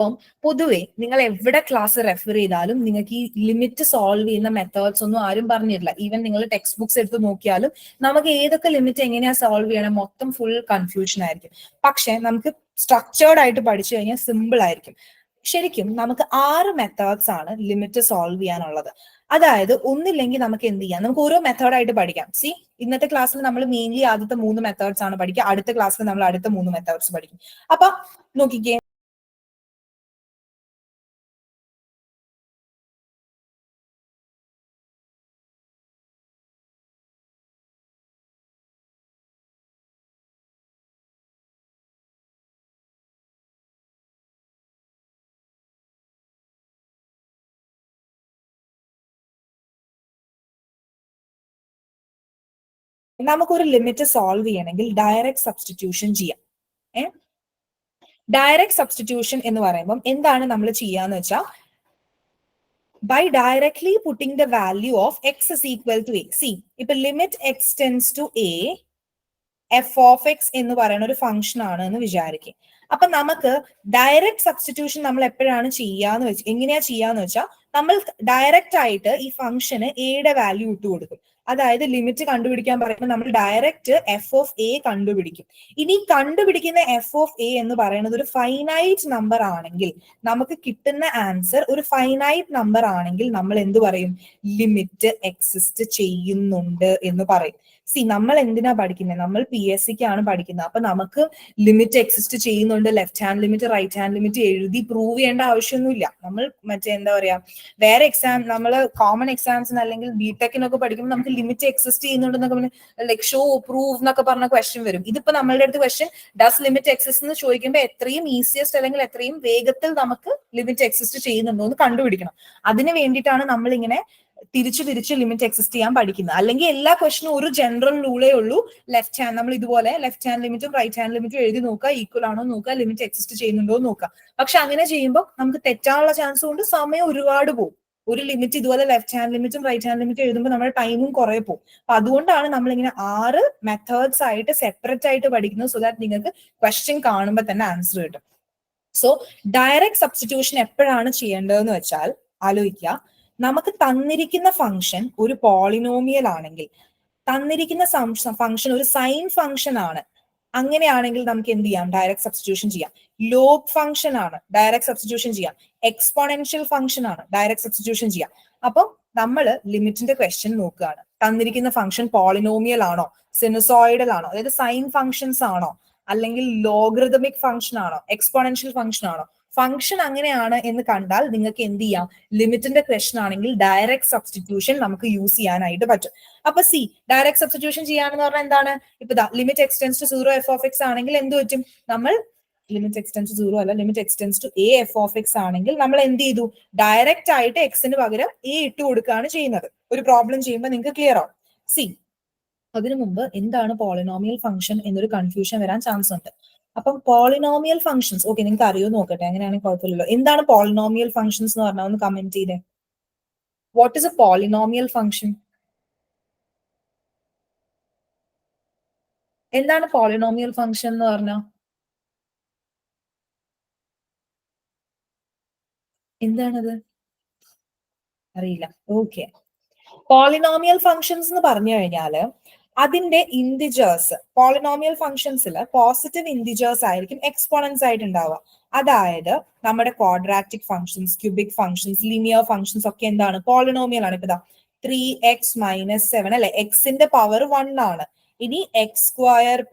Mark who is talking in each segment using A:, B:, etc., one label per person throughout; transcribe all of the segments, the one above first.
A: അപ്പം പൊതുവെ നിങ്ങൾ എവിടെ ക്ലാസ് റെഫർ ചെയ്താലും നിങ്ങൾക്ക് ഈ ലിമിറ്റ് സോൾവ് ചെയ്യുന്ന മെത്തേഡ്സ് ഒന്നും ആരും പറഞ്ഞിട്ടില്ല. ഈവൻ നിങ്ങൾ ടെക്സ്റ്റ് ബുക്സ് എടുത്ത് നോക്കിയാലും നമുക്ക് ഏതൊക്കെ ലിമിറ്റ് എങ്ങനെയാ സോൾവ് ചെയ്യണം മൊത്തം ഫുൾ കൺഫ്യൂഷൻ ആയിരിക്കും. പക്ഷെ നമുക്ക് സ്ട്രക്ചേർഡ് ആയിട്ട് പഠിച്ചു കഴിഞ്ഞാൽ സിമ്പിൾ ആയിരിക്കും. ശരിക്കും നമുക്ക് 6 മെത്തേഡ്സ് ആണ് ലിമിറ്റ് സോൾവ് ചെയ്യാനുള്ളത്. അതായത് ഒന്നില്ലെങ്കിൽ നമുക്ക് എന്ത് ചെയ്യാം, നമുക്ക് ഓരോ മെത്തേഡായിട്ട് പഠിക്കാം. ഇന്നത്തെ ക്ലാസ്സിൽ നമ്മൾ മെയിൻലി ആദ്യത്തെ 3 മെത്തേഡ്സ് ആണ് പഠിക്കുക. അടുത്ത ക്ലാസ്സിൽ നമ്മൾ അടുത്ത 3 മെത്തേഡ്സ് പഠിക്കും. അപ്പൊ നോക്കിക്കേ, നമുക്കൊരു ലിമിറ്റ് സോൾവ് ചെയ്യണമെങ്കിൽ ഡയറക്റ്റ് സബ്സ്റ്റിറ്റ്യൂഷൻ ചെയ്യാം. ഡയറക്റ്റ് സബ്സ്റ്റിറ്റ്യൂഷൻ എന്ന് പറയുമ്പോൾ എന്താണ് നമ്മൾ ചെയ്യാന്ന് വെച്ചാൽ, by directly putting the value of x is equal to a. ഇപ്പൊ limit x tends to a, f of x എന്ന് പറയുന്ന ഒരു ഫംഗ്ഷൻ ആണ് എന്ന് വിചാരിക്കും. അപ്പൊ നമുക്ക് ഡയറക്റ്റ് സബ്സ്റ്റിറ്റ്യൂഷൻ നമ്മൾ എപ്പോഴാണ് എങ്ങനെയാ ചെയ്യാന്ന് വെച്ചാൽ, നമ്മൾ ഡയറക്റ്റ് ആയിട്ട് ഈ ഫംഗ്ഷന് എയുടെ വാല്യൂ ഇട്ട് കൊടുക്കും. അതായത് ലിമിറ്റ് കണ്ടുപിടിക്കാൻ പറയുമ്പോൾ നമ്മൾ ഡയറക്റ്റ് എഫ് ഓഫ് എ കണ്ടുപിടിക്കും. ഇനി കണ്ടുപിടിക്കുന്ന എഫ് ഓഫ് എ എന്ന് പറയുന്നത് ഒരു ഫൈനൈറ്റ് നമ്പർ ആണെങ്കിൽ, നമുക്ക് കിട്ടുന്ന ആൻസർ ഒരു ഫൈനൈറ്റ് നമ്പർ ആണെങ്കിൽ നമ്മൾ എന്ത് പറയും? ലിമിറ്റ് എക്സിസ്റ്റ് ചെയ്യുന്നുണ്ട് എന്ന് പറയും. നമ്മൾ എന്തിനാ പഠിക്കുന്നത്? നമ്മൾ PSC ആണ് പഠിക്കുന്നത്. അപ്പൊ നമുക്ക് ലിമിറ്റ് എക്സിസ്റ്റ് ചെയ്യുന്നുണ്ട്, left hand limit right hand limit എഴുതി പ്രൂവ് ചെയ്യേണ്ട ആവശ്യമൊന്നുമില്ല. നമ്മൾ എന്താ പറയാ, വേറെ നമ്മൾ കോമൺ എക്സാംസിന് അല്ലെങ്കിൽ ബിടെക്കിനൊക്കെ പഠിക്കുമ്പോൾ നമുക്ക് ലിമിറ്റ് എക്സിസ്റ്റ് ചെയ്യുന്നുണ്ടെന്നൊക്കെ ലൈക് ഷോ പ്രൂവ് എന്നൊക്കെ പറഞ്ഞ ക്വസ്റ്റ്യൻ വരും. ഇതിപ്പോ നമ്മളുടെ അടുത്ത് ക്വസ്റ്റ്യൻ ഡസ് ലിമിറ്റ് എക്സിസ്റ്റ് എന്ന് ചോദിക്കുമ്പോൾ എത്രയും ഈസിയസ്റ്റ് അല്ലെങ്കിൽ എത്രയും വേഗത്തിൽ നമുക്ക് ലിമിറ്റ് എക്സിസ്റ്റ് ചെയ്യുന്നുണ്ടോ എന്ന് കണ്ടുപിടിക്കണം. അതിന് വേണ്ടിയിട്ടാണ് നമ്മൾ ഇങ്ങനെ തിരിച്ച് ലിമിറ്റ് എക്സിസ്റ്റ് ചെയ്യാൻ പഠിക്കുന്നത്. അല്ലെങ്കിൽ എല്ലാ ക്വസ്റ്റിനും ഒരു ജനറൽ റൂളേ ഉള്ളൂ, ലെഫ്റ്റ് ഹാൻഡ്. നമ്മൾ ഇതുപോലെ ലെഫ്റ്റ് ഹാൻഡ് ലിമിറ്റും റൈറ്റ് ഹാൻഡ് ലിമിറ്റും എഴുതി നോക്കുക, ഈക്വൽ ആണോ നോക്കുക, ലിമിറ്റ് എക്സിസ്റ്റ് ചെയ്യുന്നുണ്ടോ നോക്കുക. പക്ഷെ അങ്ങനെ ചെയ്യുമ്പോൾ നമുക്ക് തെറ്റാനുള്ള ചാൻസ് കൊണ്ട് സമയം ഒരുപാട് പോകും. ഒരു ലിമിറ്റ് ഇതുപോലെ ലെഫ്റ്റ് ഹാൻഡ് ലിമിറ്റും റൈറ്റ് ഹാൻഡ് ലിമിറ്റും എഴുതുമ്പോൾ നമ്മുടെ ടൈമും കുറെ പോകും. അപ്പൊ അതുകൊണ്ടാണ് നമ്മൾ ഇങ്ങനെ 6 മെത്തേഡ്സ് ആയിട്ട് സെപ്പറേറ്റ് ആയിട്ട് പഠിക്കുന്നത്, സോ ദാറ്റ് നിങ്ങൾക്ക് ക്വസ്റ്റ്യൻ കാണുമ്പോൾ തന്നെ ആൻസർ കിട്ടും. സോ ഡയറക്റ്റ് സബ്സ്റ്റിറ്റ്യൂഷൻ എപ്പോഴാണ് ചെയ്യേണ്ടതെന്ന് വെച്ചാൽ ആലോചിക്കുക. നമുക്ക് തന്നിരിക്കുന്ന ഫംഗ്ഷൻ ഒരു പോളിനോമിയൽ ആണെങ്കിൽ, തന്നിരിക്കുന്ന ഫംഗ്ഷൻ ഒരു സൈൻ ഫംഗ്ഷൻ ആണ്, അങ്ങനെയാണെങ്കിൽ നമുക്ക് എന്ത് ചെയ്യാം? ഡയറക്റ്റ് സബ്സ്റ്റിറ്റ്യൂഷൻ ചെയ്യാം. ലോഗ് ഫംഗ്ഷൻ ആണ്, ഡയറക്റ്റ് സബ്സ്റ്റിറ്റ്യൂഷൻ ചെയ്യാം. എക്സ്പോണൻഷ്യൽ ഫംഗ്ഷൻ ആണ്, ഡയറക്റ്റ് സബ്സ്റ്റിറ്റ്യൂഷൻ ചെയ്യാം. അപ്പം നമ്മൾ ലിമിറ്റിന്റെ ക്വസ്റ്റ്യൻ നോക്കുകയാണ്. തന്നിരിക്കുന്ന ഫംഗ്ഷൻ പോളിനോമിയൽ ആണോ, സിനുസോയിഡൽ ആണോ, അതായത് സൈൻ ഫംഗ്ഷൻസ് ആണോ, അല്ലെങ്കിൽ ലോഗറിതമിക് ഫംഗ്ഷൻ ആണോ, എക്സ്പോണൻഷ്യൽ ഫംഗ്ഷൻ ആണോ? ഫംഗ്ഷൻ അങ്ങനെയാണ് എന്ന് കണ്ടാൽ നിങ്ങൾക്ക് എന്ത് ചെയ്യാം? ലിമിറ്റിന്റെ ക്വസ്റ്റ്യൻ ആണെങ്കിൽ ഡയറക്റ്റ് സബ്സ്റ്റിറ്റ്യൂഷൻ നമുക്ക് യൂസ് ചെയ്യാനായിട്ട് പറ്റും. അപ്പൊ ഡയറക്റ്റ് സബ്സ്റ്റിറ്റ്യൂഷൻ ചെയ്യാന്ന് പറഞ്ഞാൽ എന്താണ്? ഇപ്പൊ limit x tends to 0 f of x ആണെങ്കിൽ എന്ത് പറ്റും? നമ്മൾ ലിമിറ്റ് എക്സ്റ്റെൻസ് ടു 0 അല്ല, limit x tends to a f of x ആണെങ്കിൽ നമ്മൾ എന്ത് ചെയ്തു? ഡയറക്റ്റ് ആയിട്ട് എക്സിന് പകരം a ഇട്ട് കൊടുക്കുകയാണ് ചെയ്യുന്നത്. ഒരു പ്രോബ്ലം ചെയ്യുമ്പോൾ നിങ്ങൾക്ക് ക്ലിയർ ആവും. അതിനു മുമ്പ് എന്താണ് പോളിനോമിയൽ ഫംഗ്ഷൻ എന്നൊരു കൺഫ്യൂഷൻ വരാൻ ചാൻസ് ഉണ്ട്. അപ്പം പോളിനോമിയൽ ഫംഗ്ഷൻസ് ഓക്കെ, നിങ്ങൾക്ക് അറിയോ നോക്കട്ടെ, അങ്ങനെയാണെങ്കിൽ കുഴപ്പമില്ലല്ലോ. എന്താണ് പോളിനോമിയൽ ഫംഗ്ഷൻസ് എന്ന് പറഞ്ഞാൽ ഒന്ന് കമന്റ് ചെയ്തേ. What is A polynomial function? എന്താണ് പോളിനോമിയൽ ഫംഗ്ഷൻ എന്ന് പറഞ്ഞാൽ? എന്താണത്? അറിയില്ല. ഓക്കെ, പോളിനോമിയൽ ഫംഗ്ഷൻസ് എന്ന് പറഞ്ഞു കഴിഞ്ഞാല് അതിന്റെ ഇന്റിജേഴ്സ്, പോളിനോമിയൽ ഫംഗ്ഷൻസിൽ പോസിറ്റീവ് ഇന്റിജേഴ്സ് ആയിരിക്കും എക്സ്പോണൻസ് ആയിട്ട് ഉണ്ടാവുക. അതായത് നമ്മുടെ quadratic functions, cubic functions, linear functions ഒക്കെ എന്താണ്? പോളിനോമിയൽ ആണ്. ഇപ്പൊ 3x - 7 അല്ലെ, എക്സിന്റെ പവർ 1 ആണ്. ഇനി x²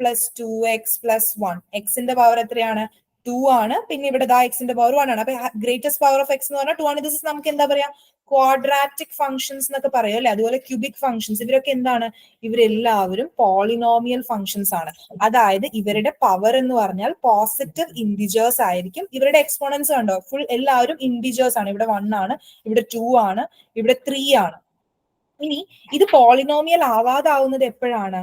A: + 2x + 1, എക്സിന്റെ പവർ എത്രയാണ്? 2 ആണ്. പിന്നെ ഇവിടെ എക്സിന്റെ പവർ 1 ആണ്. അപ്പൊ ഗ്രേറ്റസ്റ്റ് പവർ ഓഫ് എക്സ് എന്ന് പറഞ്ഞാൽ 2 ആണ്. ഇത് നമുക്ക് എന്താ പറയാ? ക്വാഡ്രാറ്റിക് ഫംഗ്ഷൻസ് എന്നൊക്കെ പറയും അല്ലെ. അതുപോലെ ക്യൂബിക് ഫംഗ്ഷൻസ്, ഇവരൊക്കെ എന്താണ്? ഇവരെല്ലാവരും പോളിനോമിയൽ ഫംഗ്ഷൻസ് ആണ്. അതായത് ഇവരുടെ പവർ എന്ന് പറഞ്ഞാൽ പോസിറ്റീവ് ഇന്റിജേഴ്സ് ആയിരിക്കും. ഇവരുടെ എക്സ്പോണൻസ് കണ്ടോ, ഫുൾ എല്ലാവരും ഇന്റിജേഴ്സ് ആണ്. ഇവിടെ 1 ആണ്, ഇവിടെ 2 ആണ്, ഇവിടെ 3 ആണ്. ഇനി ഇത് പോളിനോമിയൽ ആവാതാവുന്നത് എപ്പോഴാണ്?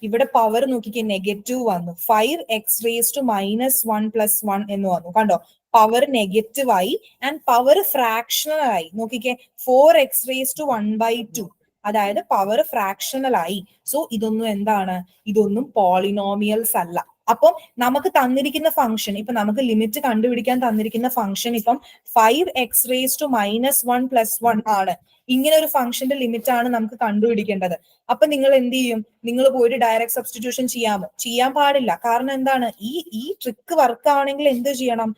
A: ഇവിടെ പവർ നോക്കിക്കേ, നെഗറ്റീവ് വന്നു. 5x⁻⁻1 + 1 എന്ന് വന്നു. കണ്ടോ, പവർ നെഗറ്റീവ് ആയി ആൻഡ് പവർ ഫ്രാക്ഷണൽ ആയി. നോക്കിക്കേ, 4x⁻1/2, അതായത് പവർ ഫ്രാക്ഷണൽ ആയി. സോ ഇതൊന്നും എന്താണ്? ഇതൊന്നും പോളിനോമിയൽസ് അല്ല. അപ്പം നമുക്ക് തന്നിരിക്കുന്ന ഫംഗ്ഷൻ, ഇപ്പൊ നമുക്ക് ലിമിറ്റ് കണ്ടുപിടിക്കാൻ തന്നിരിക്കുന്ന ഫംഗ്ഷൻ ഇപ്പം 5x⁻⁻1 + 1 ആണ്. ഇങ്ങനെ ഒരു ഫംഗ്ഷന്റെ ലിമിറ്റ് ആണ് നമുക്ക് കണ്ടുപിടിക്കേണ്ടത്. അപ്പൊ നിങ്ങൾ എന്ത് ചെയ്യും? നിങ്ങൾ പോയിട്ട് ഡയറക്റ്റ് സബ്സ്റ്റിറ്റ്യൂഷൻ ചെയ്യാമോ? ചെയ്യാൻ പാടില്ല. കാരണം എന്താണ്? ഈ ട്രിക്ക് വർക്ക് ആവണമെങ്കിൽ എന്ത് ചെയ്യണം?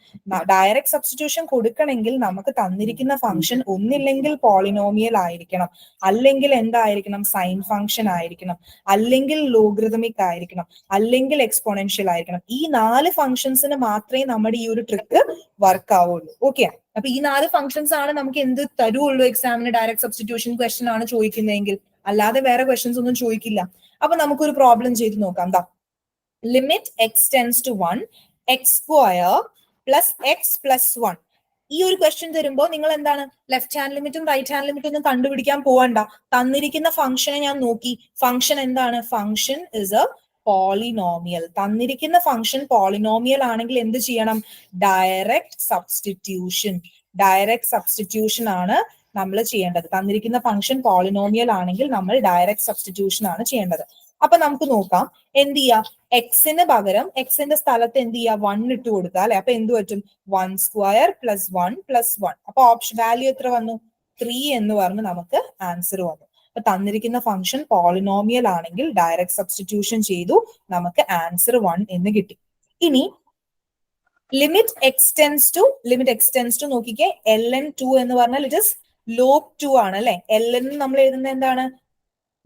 A: ഡയറക്റ്റ് സബ്സ്റ്റിറ്റ്യൂഷൻ കൊടുക്കണമെങ്കിൽ നമുക്ക് തന്നിരിക്കുന്ന ഫംഗ്ഷൻ ഒന്നില്ലെങ്കിൽ പോളിനോമിയൽ ആയിരിക്കണം, അല്ലെങ്കിൽ എന്തായിരിക്കണം? സൈൻ ഫംഗ്ഷൻ ആയിരിക്കണം, അല്ലെങ്കിൽ ലോഗരിതമിക് ആയിരിക്കണം, അല്ലെങ്കിൽ എക്സ്പോണൻഷ്യൽ ആയിരിക്കണം. ഈ 4 ഫംഗ്ഷൻസിന് മാത്രമേ നമ്മുടെ ഈ ഒരു ട്രിക്ക് വർക്ക് ആവുള്ളൂ. ഓക്കെ, അപ്പൊ ഈ 4 ഫംഗ്ഷൻസ് ആണ് നമുക്ക് എന്ത് തരുള്ളൂ എക്സാമിന്? ഡയറക്റ്റ് സബ്സ്റ്റിറ്റ്യൂഷൻ ക്വസ്റ്റൻ ആണ് ചോദിക്കുന്നതെങ്കിൽ, അല്ലാതെ വേറെ ക്വസ്റ്റൻസ് ഒന്നും ചോദിക്കില്ല. അപ്പൊ നമുക്കൊരു പ്രോബ്ലം ചെയ്ത് നോക്കാം. എന്താ? Limit x tends to 1 x² + x + 1. ഈ ഒരു ക്വസ്റ്റ്യൻ തരുമ്പോൾ നിങ്ങൾ എന്താണ്? ലെഫ്റ്റ് ഹാൻഡ് ലിമിറ്റും റൈറ്റ് ഹാൻഡ് ലിമിറ്റും ഒന്നും കണ്ടുപിടിക്കാൻ പോവണ്ട. തന്നിരിക്കുന്ന ഫംഗ്ഷനെ ഞാൻ നോക്കി. ഫംഗ്ഷൻ എന്താണ്? Function is A polynomial. തന്നിരിക്കുന്ന ഫംഗ്ഷൻ പോളിനോമിയൽ ആണെങ്കിൽ എന്ത് ചെയ്യണം? Direct substitution. ഡയറക്റ്റ് സബ്സ്റ്റിറ്റ്യൂഷൻ ആണ് നമ്മൾ ചെയ്യേണ്ടത്. തന്നിരിക്കുന്ന ഫംഗ്ഷൻ പോളിനോമിയൽ ആണെങ്കിൽ നമ്മൾ ഡയറക്റ്റ് സബ്സ്റ്റിറ്റ്യൂഷൻ ആണ് ചെയ്യേണ്ടത്. അപ്പൊ നമുക്ക് നോക്കാം. എന്ത് ചെയ്യാം? എക്സിന് പകരം എക്സിന്റെ സ്ഥലത്ത് എന്ത് ചെയ്യാ? 1 ഇട്ട് കൊടുക്കുക അല്ലെ? അപ്പൊ എന്ത് പറ്റും? 1² + 1 + 1. അപ്പൊ ഓപ്ഷൻ വാല്യൂ എത്ര വന്നു? 3 എന്ന് പറഞ്ഞ് നമുക്ക് ആൻസർ വന്നു. അപ്പൊ തന്നിരിക്കുന്ന ഫംഗ്ഷൻ പോളിനോമിയൽ ആണെങ്കിൽ ഡയറക്റ്റ് സബ്സ്റ്റിറ്റ്യൂഷൻ ചെയ്തു, നമുക്ക് ആൻസർ 1 എന്ന് കിട്ടി. ഇനി ലിമിറ്റ് എക്സ് ടെൻസ് ടു നോക്കിക്കേ. ln2 എന്ന് പറഞ്ഞാൽ ഇറ്റ് ഇസ് log2 ആണ് അല്ലെ? ln നമ്മൾ എഴുതുന്നത് എന്താണ്?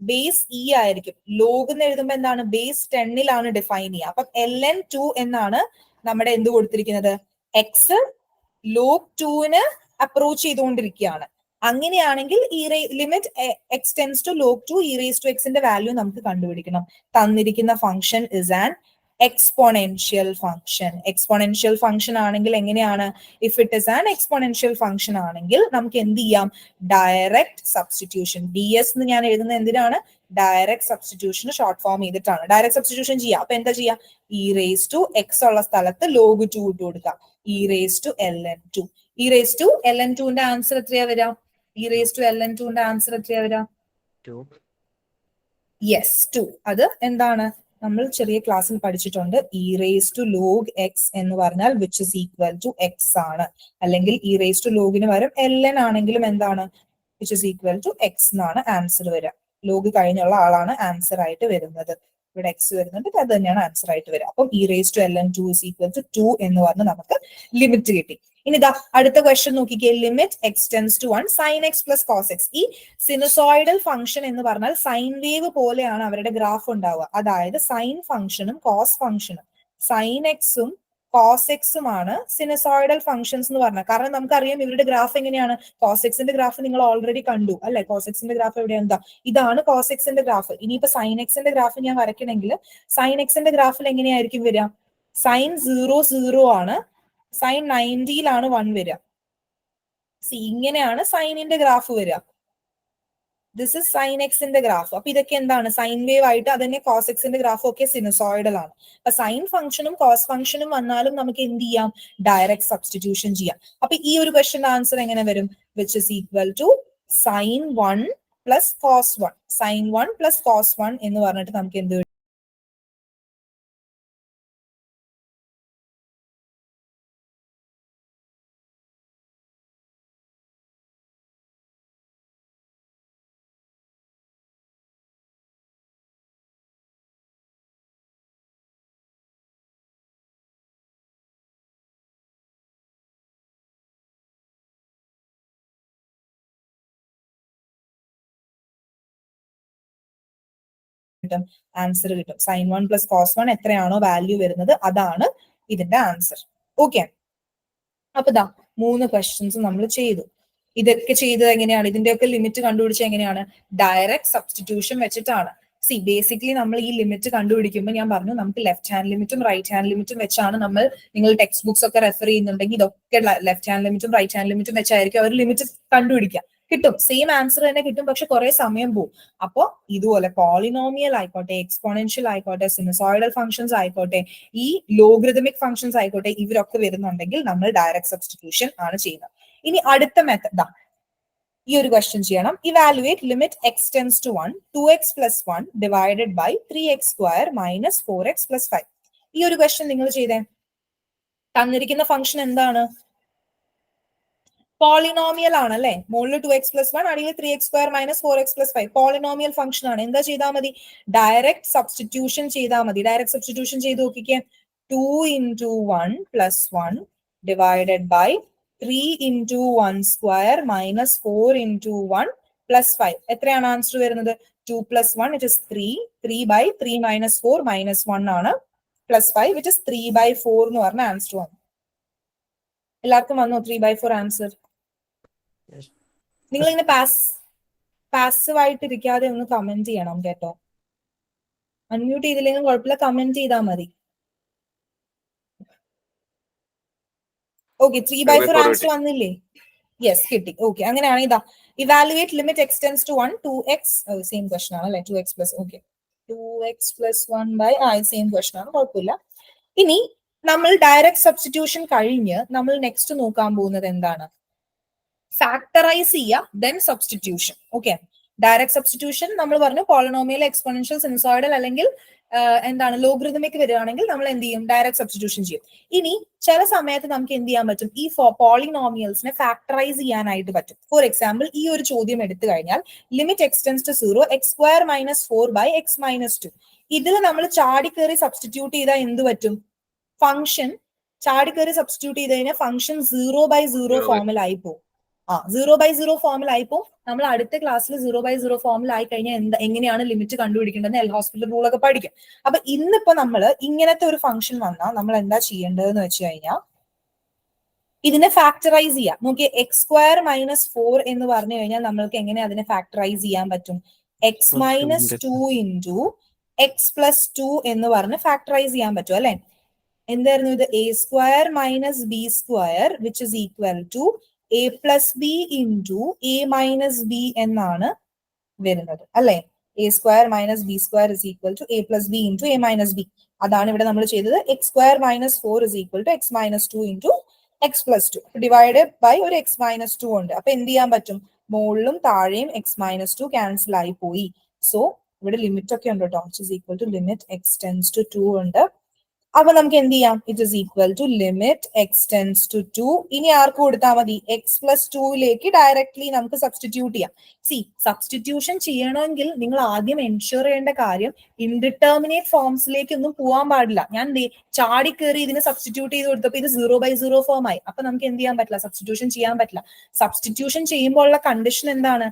A: ബേസ് ഇ ആയിരിക്കും. ലോഗ് എന്ന് എഴുതുമ്പോൾ എന്താണ്? ബേസ് 10ലാണ് ഡിഫൈൻ ചെയ്യുക. അപ്പം ln2 എന്നാണ് നമ്മുടെ എന്ത് കൊടുത്തിരിക്കുന്നത്? എക്സ് log2ന് അപ്രോച്ച് ചെയ്തുകൊണ്ടിരിക്കുകയാണ്. അങ്ങനെയാണെങ്കിൽ limit x tends to log2 e⁻x value നമുക്ക് കണ്ടുപിടിക്കണം. തന്നിരിക്കുന്ന function is an exponential function. Exponential function ആണെങ്കിൽ എങ്ങനെയാണ്? If it is an exponential function ആണെങ്കിൽ നമുക്ക് എന്ത് ചെയ്യാം? Direct substitution. ds എന്ന് ഞാൻ എഴുതുന്നത് എന്തിനാണ്? ഡയറക്റ്റ് സബ്സ്റ്റിറ്റ്യൂഷൻ ഷോർട്ട് ഫോം ചെയ്തിട്ടാണ് ഡയറക്റ്റ് സബ്സ്റ്റിറ്റ്യൂഷൻ ചെയ്യാം. അപ്പൊ എന്താ ചെയ്യാം? e⁻x ഉള്ള സ്ഥലത്ത് log2 ഇട്ട് കൊടുക്കാം. e⁻ln2. e⁻ln2ന്റെ ആൻസർ എത്രയാ വരാ? e⁻ln2ന്റെ ആൻസർ എത്രയാ വരാ?
B: 2.
A: യെസ്, 2. അത് എന്താണ്? നമ്മൾ ചെറിയ ക്ലാസ്സിൽ പഠിച്ചിട്ടുണ്ട്. e⁻log�x എന്ന് പറഞ്ഞാൽ which is equal to x ആണ്. അല്ലെങ്കിൽ e⁻logന് പകരം ln ആണെങ്കിലും എന്താണ്? Which is equal to x എന്നാണ് ആൻസർ വരിക. ലോഗ് കഴിഞ്ഞുള്ള ആളാണ് ആൻസർ ആയിട്ട് വരുന്നത്. ഇവിടെ x വരുന്നുണ്ട്, അത് തന്നെയാണ് ആൻസർ ആയിട്ട് വരിക. അപ്പം e⁻ln2 ഇസ് ഈക്വൽ ടു 2 എന്ന് പറഞ്ഞ് നമുക്ക് ലിമിറ്റ് കിട്ടി. ഇനി ഇതാ അടുത്ത ക്വസ്റ്റ്യൻ നോക്കിക്കേ. Limit x tends to 1 sin x + cos x. ഈ സിനുസോയിഡൽ ഫംഗ്ഷൻ എന്ന് പറഞ്ഞാൽ സൈൻ വേവ് പോലെയാണ് അവരുടെ ഗ്രാഫ് ഉണ്ടാവുക. അതായത് സൈൻ ഫംഗ്ഷനും കോസ് ഫംഗ്ഷനും, സൈൻ എക്സും കോസ് എക്സും ആണ് സിനുസോയിഡൽ ഫംഗ്ഷൻസ് എന്ന് പറഞ്ഞാൽ. കാരണം നമുക്കറിയാം ഇവരുടെ ഗ്രാഫ് എങ്ങനെയാണ്? കോസ് എക്സിന്റെ ഗ്രാഫ് നിങ്ങൾ ഓൾറെഡി കണ്ടു അല്ലെ? കോസ് എക്സിന്റെ ഗ്രാഫ് എവിടെയാണ്? എന്താ? ഇതാണ് കോസ് എക്സിന്റെ ഗ്രാഫ്. ഇനിയിപ്പോ സൈൻ എക്സിന്റെ ഗ്രാഫ് ഞാൻ വരയ്ക്കണമെങ്കിൽ സൈൻ എക്സിന്റെ ഗ്രാഫിൽ എങ്ങനെയായിരിക്കും വരിക? സൈൻ 0 0 ആണ്, സൈൻ 90യിലാണ് 1 വരിക. ഇങ്ങനെയാണ് സൈനിന്റെ ഗ്രാഫ് വരിക. ദിസ് ഇസ് സൈൻ എക്സിന്റെ ഗ്രാഫ്. അപ്പൊ ഇതൊക്കെ എന്താണ്? സൈൻ വേവ് ആയിട്ട്. അതന്നെ കോസ് എക്സിന്റെ ഗ്രാഫ് ഒക്കെ സിനുസോയിഡൽ ആണ്. അപ്പൊ സൈൻ ഫംഗ്ഷനും കോസ് ഫംഗ്ഷനും വന്നാലും നമുക്ക് എന്ത് ചെയ്യാം? ഡയറക്റ്റ് സബ്സ്റ്റിറ്റ്യൂഷൻ ചെയ്യാം. അപ്പൊ ഈ ഒരു ക്വസ്റ്റ്യൻ ആൻസർ എങ്ങനെ വരും? Which is equal to sin 1 + cos 1. sin 1 + cos 1 എന്ന് പറഞ്ഞിട്ട് നമുക്ക് എന്ത് ആൻസർ കിട്ടും? sin 1 + cos 1 എത്രയാണോ വാല്യൂ വരുന്നത് അതാണ് ഇതിന്റെ ആൻസർ. ഓക്കെ, അപ്പൊ ദാ 3 ക്വസ്റ്റ്യൻസ് നമ്മൾ ചെയ്തു. ഇതൊക്കെ ചെയ്തത് എങ്ങനെയാണ്? ഇതിന്റെയൊക്കെ ലിമിറ്റ് കണ്ടുപിടിച്ചത് എങ്ങനെയാണ്? ഡയറക്റ്റ് സബ്സ്റ്റിറ്റ്യൂഷൻ വെച്ചിട്ടാണ്. ബേസിക്കലി നമ്മൾ ഈ ലിമിറ്റ് കണ്ടുപിടിക്കുമ്പോൾ ഞാൻ പറഞ്ഞു നമുക്ക് ലെഫ്റ്റ് ഹാൻഡ് ലിമിറ്റും റൈറ്റ് ഹാൻഡ് ലിമിറ്റും വെച്ചാണ് നമ്മൾ, നിങ്ങൾ ടെക്സ്റ്റ് ബുക്സ് ഒക്കെ റെഫർ ചെയ്യുന്നുണ്ടെങ്കിൽ ഇതൊക്കെ ലെഫ്റ്റ് ഹാൻഡ് ലിമിറ്റും റൈറ്റ് ഹാൻഡ് ലിമിറ്റും വെച്ചായിരിക്കും അവർ ലിമിറ്റ് കണ്ടുപിടിക്കുക. കിട്ടും, സെയിം ആൻസർ തന്നെ കിട്ടും, പക്ഷെ കുറെ സമയം പോകും. അപ്പോ ഇതുപോലെ പോളിനോമിയൽ ആയിക്കോട്ടെ, എക്സ്പോണൻഷ്യൽ ആയിക്കോട്ടെ, സിനുസോയിഡൽ ഫംഗ്ഷൻസ് ആയിക്കോട്ടെ, ഈ ലോഗരിതമിക് ഫംഗ്ഷൻസ് ആയിക്കോട്ടെ, ഇവരൊക്കെ വരുന്നുണ്ടെങ്കിൽ നമ്മൾ ഡയറക്റ്റ് സബ്സ്റ്റിറ്റ്യൂഷൻ ആണ് ചെയ്യുന്നത്. ഇനി അടുത്ത മെത്തഡ് ഈ ഒരു ക്വസ്റ്റ്യൻ ചെയ്യണം. Evaluate limit x tends to 1 2x + 1 divided by 3x² - 4x + 5. ഈ ഒരു ക്വസ്റ്റ്യൻ നിങ്ങൾ ചെയ്തേ. തന്നിരിക്കുന്ന ഫംഗ്ഷൻ എന്താണ്? പോളിനോമിയൽ ആണ് അല്ലെ. മുകളിൽ 2x+1, അടിയിൽ 3x² - 4x+5. പോളിനോമിയൽ ഫംഗ്ഷൻ ആണ്. എന്താ ചെയ്താൽ മതി? ഡയറക്റ്റ് സബ്സ്റ്റിറ്റ്യൂഷൻ ചെയ്താൽ മതി. ഡയറക്റ്റ് സബ്സ്റ്റിറ്റ്യൂഷൻ ചെയ്ത് നോക്കിക്കേ. 2 × 1 + 1 ഡിവൈഡഡ് ബൈ 3 × 1² - 4 × 1 + 5. എത്രയാണ് ആൻസർ വരുന്നത്? 2 + 1 which is 3. 3/3 - 4 - 1 ആണ്. +5 which is 3/4 എന്ന് പറഞ്ഞ ആൻസർ വന്നു. എല്ലാവർക്കും വന്നോ 3/4 ആൻസർ? നിങ്ങൾ ഇങ്ങനെ പാസീവ് ആയിട്ട് ഇരിക്കാതെ ഒന്ന് കമന്റ് ചെയ്യണം കേട്ടോ. അൺമ്യൂട്ട് ചെയ്തില്ലെങ്കിൽ കുഴപ്പമില്ല, കമന്റ് ചെയ്താൽ മതി. ഓക്കെ, 3/4 ആൻസർ വന്നില്ലേ? യെസ്, കിട്ടി. ഓക്കെ, അങ്ങനെയാണ്. ഇതാ evaluate limit x tends to 1 2x. Same question ആണ് അല്ലെ? 2x+. Okay, 2x+1 same question ആണ്, കുഴപ്പമില്ല. ഇനി നമ്മൾ ഡയറക്റ്റ് സബ്സ്റ്റിറ്റ്യൂഷൻ കഴിഞ്ഞ് നമ്മൾ നെക്സ്റ്റ് നോക്കാൻ പോകുന്നത് എന്താണ്? ഫാക്ടറൈസ് ചെയ്യുക, then substitution. Okay, direct substitution നമ്മൾ പറഞ്ഞു പോളിനോമിയൽ, എക്സ്പോണൻഷ്യൽ, സിനുസോയിഡൽ അല്ലെങ്കിൽ എന്താണ് ലോഗരിതമിക് വരികയാണെങ്കിൽ നമ്മൾ എന്ത് ചെയ്യും? ഡയറക്റ്റ് സബ്സ്റ്റിറ്റ്യൂഷൻ ചെയ്യും. ഇനി ചില സമയത്ത് നമുക്ക് എന്ത് ചെയ്യാൻ പറ്റും? ഈ പോളിനോമിയൽസിനെ ഫാക്ടറൈസ് ചെയ്യാനായിട്ട് പറ്റും. ഫോർ എക്സാമ്പിൾ, ഈ ഒരു ചോദ്യം എടുത്തു കഴിഞ്ഞാൽ limit x tends to 0 x² - 4/x - 2. ഇതിൽ നമ്മൾ ചാടിക്കേറി സബ്സ്റ്റിറ്റ്യൂട്ട് ചെയ്താൽ എന്ത് പറ്റും? ഫംഗ്ഷൻ ചാടിക്കേറി സബ്സ്റ്റിറ്റ്യൂട്ട് ചെയ്ത് കഴിഞ്ഞാൽ ഫംഗ്ഷൻ 0/0 ഫോമിലായി പോകും. 0/0 ഫോമിലായിപ്പോ നമ്മൾ അടുത്ത ക്ലാസ്സിൽ 0/0 ഫോമിലായി കഴിഞ്ഞാൽ എങ്ങനെയാണ് ലിമിറ്റ് കണ്ടുപിടിക്കേണ്ടത് എൽ ഹോസ്പിറ്റൽ റൂൾ ഒക്കെ പഠിക്കും. അപ്പൊ ഇന്നിപ്പോ നമ്മൾ ഇങ്ങനത്തെ ഒരു ഫംഗ്ഷൻ വന്നാൽ നമ്മൾ എന്താ ചെയ്യേണ്ടതെന്ന് വെച്ച് കഴിഞ്ഞാൽ ഇതിനെ ഫാക്ടറൈസ് ചെയ്യാം. നോക്കിയേ, x² - 4 എന്ന് പറഞ്ഞു കഴിഞ്ഞാൽ നമ്മൾക്ക് എങ്ങനെ അതിനെ ഫാക്ടറൈസ് ചെയ്യാൻ പറ്റും? x - 2 × x + 2 എന്ന് പറഞ്ഞ് ഫാക്ടറൈസ് ചെയ്യാൻ പറ്റും അല്ലെ? എന്തായിരുന്നു ഇത്? a² - b² which is equal to a + b × a - b എന്നാണ് വരുന്നത് അല്ലെ? a² - b² is equal to a + b × a - b. അതാണ് ഇവിടെ നമ്മൾ ചെയ്തത്. x² - 4 is equal to x - 2 × x + 2 divided by ഒരു x - 2 ഉണ്ട്. അപ്പൊ എന്ത് ചെയ്യാൻ പറ്റും? മുകളിലും താഴെയും x - 2 ക്യാൻസൽ ആയി പോയി. സോ ഇവിടെ ലിമിറ്റ് ഒക്കെ ഉണ്ട് കേട്ടോ. which is equal to limit x tends to 2 ഉണ്ട്. അപ്പൊ നമുക്ക് എന്ത് ചെയ്യാം? It is equal to limit x tends to 2. ഇനി ആർക്ക് കൊടുത്താൽ മതി? x + 2ലേക്ക് ഡയറക്ട്ലി നമുക്ക് സബ്സ്റ്റിറ്റ്യൂട്ട് ചെയ്യാം. സബ്സ്റ്റിറ്റ്യൂഷൻ ചെയ്യണമെങ്കിൽ നിങ്ങൾ ആദ്യം എൻഷുർ ചെയ്യേണ്ട കാര്യം ഇൻഡിറ്റർമിനേറ്റ് ഫോംസിലേക്ക് ഒന്നും പോകാൻ പാടില്ല. ഞാൻ ചാടി കയറി ഇതിനെ സബ്സ്റ്റിറ്റ്യൂട്ട് ചെയ്ത് കൊടുത്തപ്പോൾ ഇത് 0/0 ഫോം ആയി. അപ്പൊ നമുക്ക് എന്ത് ചെയ്യാൻ പറ്റില്ല? സബ്സ്റ്റിറ്റ്യൂഷൻ ചെയ്യാൻ പറ്റില്ല. സബ്സ്റ്റിറ്റ്യൂഷൻ ചെയ്യുമ്പോൾ ഉള്ള കണ്ടീഷൻ എന്താണ്?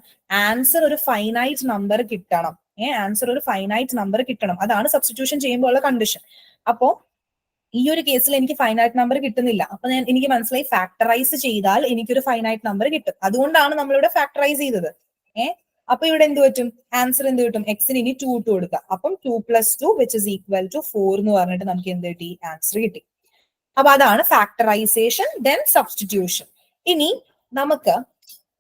A: ആൻസർ ഒരു ഫൈനൈറ്റ് നമ്പർ കിട്ടണം. ആൻസർ ഒരു ഫൈനൈറ്റ് നമ്പർ കിട്ടണം. അതാണ് സബ്സ്റ്റിറ്റ്യൂഷൻ ചെയ്യുമ്പോൾ ഉള്ള കണ്ടീഷൻ. അപ്പോ ഈ ഒരു കേസിൽ എനിക്ക് ഫൈനൈറ്റ് നമ്പർ കിട്ടുന്നില്ല. അപ്പൊ എനിക്ക് മനസ്സിലായി ഫാക്ടറൈസ് ചെയ്താൽ എനിക്കൊരു ഫൈനൈറ്റ് നമ്പർ കിട്ടും. അതുകൊണ്ടാണ് നമ്മളിവിടെ ഫാക്ടറൈസ് ചെയ്തത്. അപ്പൊ ഇവിടെ എന്ത് പറ്റും? ആൻസർ എന്ത് കിട്ടും? എക്സിന് ഇനി 2 ഇട്ട് കൊടുക്കുക. അപ്പം 2 + 2 which is equal to 4 എന്ന് പറഞ്ഞിട്ട് നമുക്ക് എന്ത് കിട്ടി? ആൻസർ കിട്ടി. അപ്പൊ അതാണ് ഫാക്ടറൈസേഷൻ, ദെൻ സബ്സ്റ്റിറ്റ്യൂഷൻ. ഇനി നമുക്ക്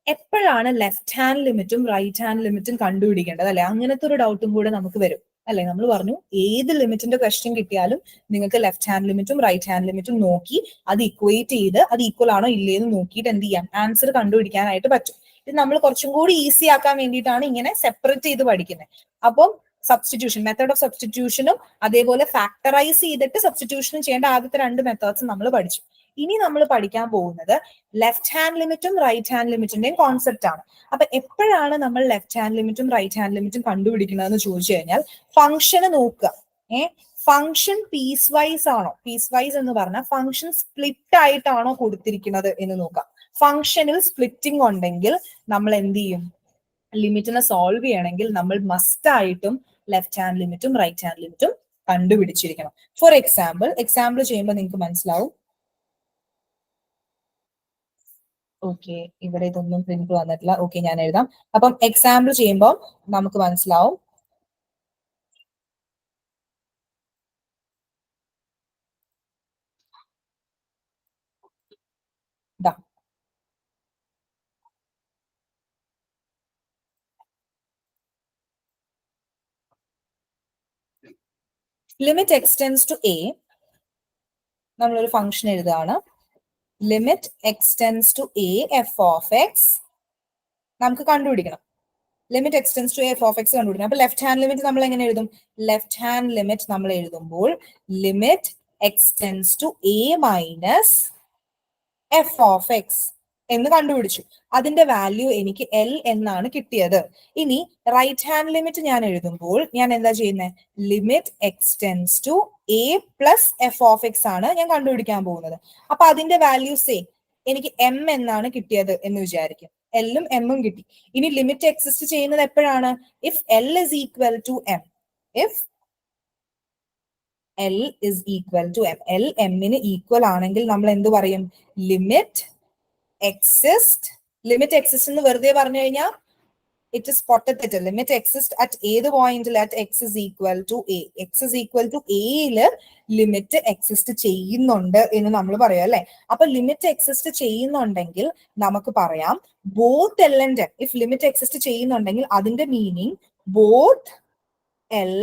A: എപ്പോഴാണ് ലെഫ്റ്റ് ഹാൻഡ് ലിമിറ്റും റൈറ്റ് ഹാൻഡ് ലിമിറ്റും കണ്ടുപിടിക്കേണ്ടത് അല്ലെ? അങ്ങനത്തെ ഒരു ഡൗട്ടും കൂടെ നമുക്ക് വരും അല്ലെ? നമ്മൾ പറഞ്ഞു ഏത് ലിമിറ്റിന്റെ ക്വസ്റ്റ്യൻ കിട്ടിയാലും നിങ്ങൾക്ക് ലെഫ്റ്റ് ഹാൻഡ് ലിമിറ്റും റൈറ്റ് ഹാൻഡ് ലിമിറ്റും നോക്കി അത് ഇക്വേറ്റ് ചെയ്ത് അത് ഈക്വൽ ആണോ ഇല്ലേന്ന് നോക്കിയിട്ട് എന്ത് ചെയ്യാം? ആൻസർ കണ്ടുപിടിക്കാനായിട്ട് പറ്റും. ഇത് നമ്മൾ കുറച്ചും കൂടി ഈസി ആക്കാൻ വേണ്ടിയിട്ടാണ് ഇങ്ങനെ സെപ്പറേറ്റ് ചെയ്ത് പഠിക്കുന്നത്. അപ്പം സബ്സ്റ്റിറ്റ്യൂഷൻ, മെത്തേഡ് ഓഫ് സബ്സ്റ്റിറ്റ്യൂഷനും അതേപോലെ ഫാക്ടറൈസ് ചെയ്തിട്ട് സബ്സ്റ്റിറ്റ്യൂഷനും ചെയ്യേണ്ട ആദ്യത്തെ 2 മെത്തേഡ്സ് നമ്മൾ പഠിച്ചു. ഇനി നമ്മൾ പഠിക്കാൻ പോകുന്നത് ലെഫ്റ്റ് ഹാൻഡ് ലിമിറ്റും റൈറ്റ് ഹാൻഡ് ലിമിറ്റിന്റെയും കോൺസെപ്റ്റ് ആണ്. അപ്പൊ എപ്പോഴാണ് നമ്മൾ ലെഫ്റ്റ് ഹാൻഡ് ലിമിറ്റും റൈറ്റ് ഹാൻഡ് ലിമിറ്റും കണ്ടുപിടിക്കുന്നതെന്ന് ചോദിച്ചു കഴിഞ്ഞാൽ ഫംഗ്ഷന് നോക്കുക. ഫംഗ്ഷൻ പീസ് വൈസ് ആണോ? പീസ് വൈസ് എന്ന് പറഞ്ഞാൽ ഫംഗ്ഷൻ സ്പ്ലിറ്റ് ആയിട്ടാണോ കൊടുത്തിരിക്കുന്നത് എന്ന് നോക്കാം. ഫംഗ്ഷനിൽ സ്പ്ലിറ്റിംഗ് ഉണ്ടെങ്കിൽ നമ്മൾ എന്ത് ചെയ്യും? ലിമിറ്റിനെ സോൾവ് ചെയ്യണമെങ്കിൽ നമ്മൾ മസ്റ്റ് ആയിട്ടും ലെഫ്റ്റ് ഹാൻഡ് ലിമിറ്റും റൈറ്റ് ഹാൻഡ് ലിമിറ്റും കണ്ടുപിടിച്ചിരിക്കണം. ഫോർ എക്സാമ്പിൾ ചെയ്യുമ്പോൾ നിങ്ങൾക്ക് മനസ്സിലാവും. ഓക്കെ, ഇവിടെ ഇതൊന്നും പ്രിന്റ് വന്നിട്ടില്ല. ഓക്കെ, ഞാൻ എഴുതാം. അപ്പം എക്സാമ്പിൾ ചെയ്യുമ്പോൾ നമുക്ക് മനസ്സിലാവും. Limit x tends to a, നമ്മളൊരു ഫംഗ്ഷൻ എഴുതുകയാണ്. Limit x tends to a f of x നമുക്ക് കണ്ടുപിടിക്കണം. Limit x tends to f of x കണ്ടുപിടിക്കണം. അപ്പൊ ലെഫ്റ്റ് ഹാൻഡ് ലിമിറ്റ് നമ്മൾ എങ്ങനെ എഴുതും? ലെഫ്റ്റ് ഹാൻഡ് ലിമിറ്റ് നമ്മൾ എഴുതുമ്പോൾ limit x tends to a minus f of x എന്ന് കണ്ടുപിടിച്ചു. അതിന്റെ വാല്യൂ എനിക്ക് എൽ എന്നാണ് കിട്ടിയത്. ഇനി റൈറ്റ് ഹാൻഡ് ലിമിറ്റ് ഞാൻ എഴുതുമ്പോൾ ഞാൻ എന്താ ചെയ്യുന്നത്? Limit x tends to a plus f of x ആണ് ഞാൻ കണ്ടുപിടിക്കാൻ പോകുന്നത്. അപ്പൊ അതിന്റെ വാല്യൂ എനിക്ക് എം എന്നാണ് കിട്ടിയത് എന്ന് വിചാരിക്കും. എല്ലും എമ്മും കിട്ടി. ഇനി ലിമിറ്റ് എക്സിസ്റ്റ് ചെയ്യുന്നത് എപ്പോഴാണ്? If L is equal to M. If L is equal to M. L എമ്മിന് ഈക്വൽ ആണെങ്കിൽ നമ്മൾ എന്ത് പറയും? Limit exist. ലിമിറ്റ് എക്സിസ്റ്റ് എന്ന് വെറുതെ പറഞ്ഞു കഴിഞ്ഞാൽ ഇറ്റ് ഇസ് പൊട്ടത്തെറ്റ്. ലിമിറ്റ് എക്സിസ്റ്റ് അറ്റ് ഏത് പോയിന്റിൽ? At x is equal to a. X is equal to എയില് ലിമിറ്റ് എക്സിസ്റ്റ് ചെയ്യുന്നുണ്ട് എന്ന് നമ്മൾ പറയാം അല്ലെ. അപ്പൊ ലിമിറ്റ് എക്സിസ്റ്റ് ചെയ്യുന്നുണ്ടെങ്കിൽ നമുക്ക് പറയാം both L and M. If limit exist ചെയ്യുന്നുണ്ടെങ്കിൽ അതിന്റെ meaning both L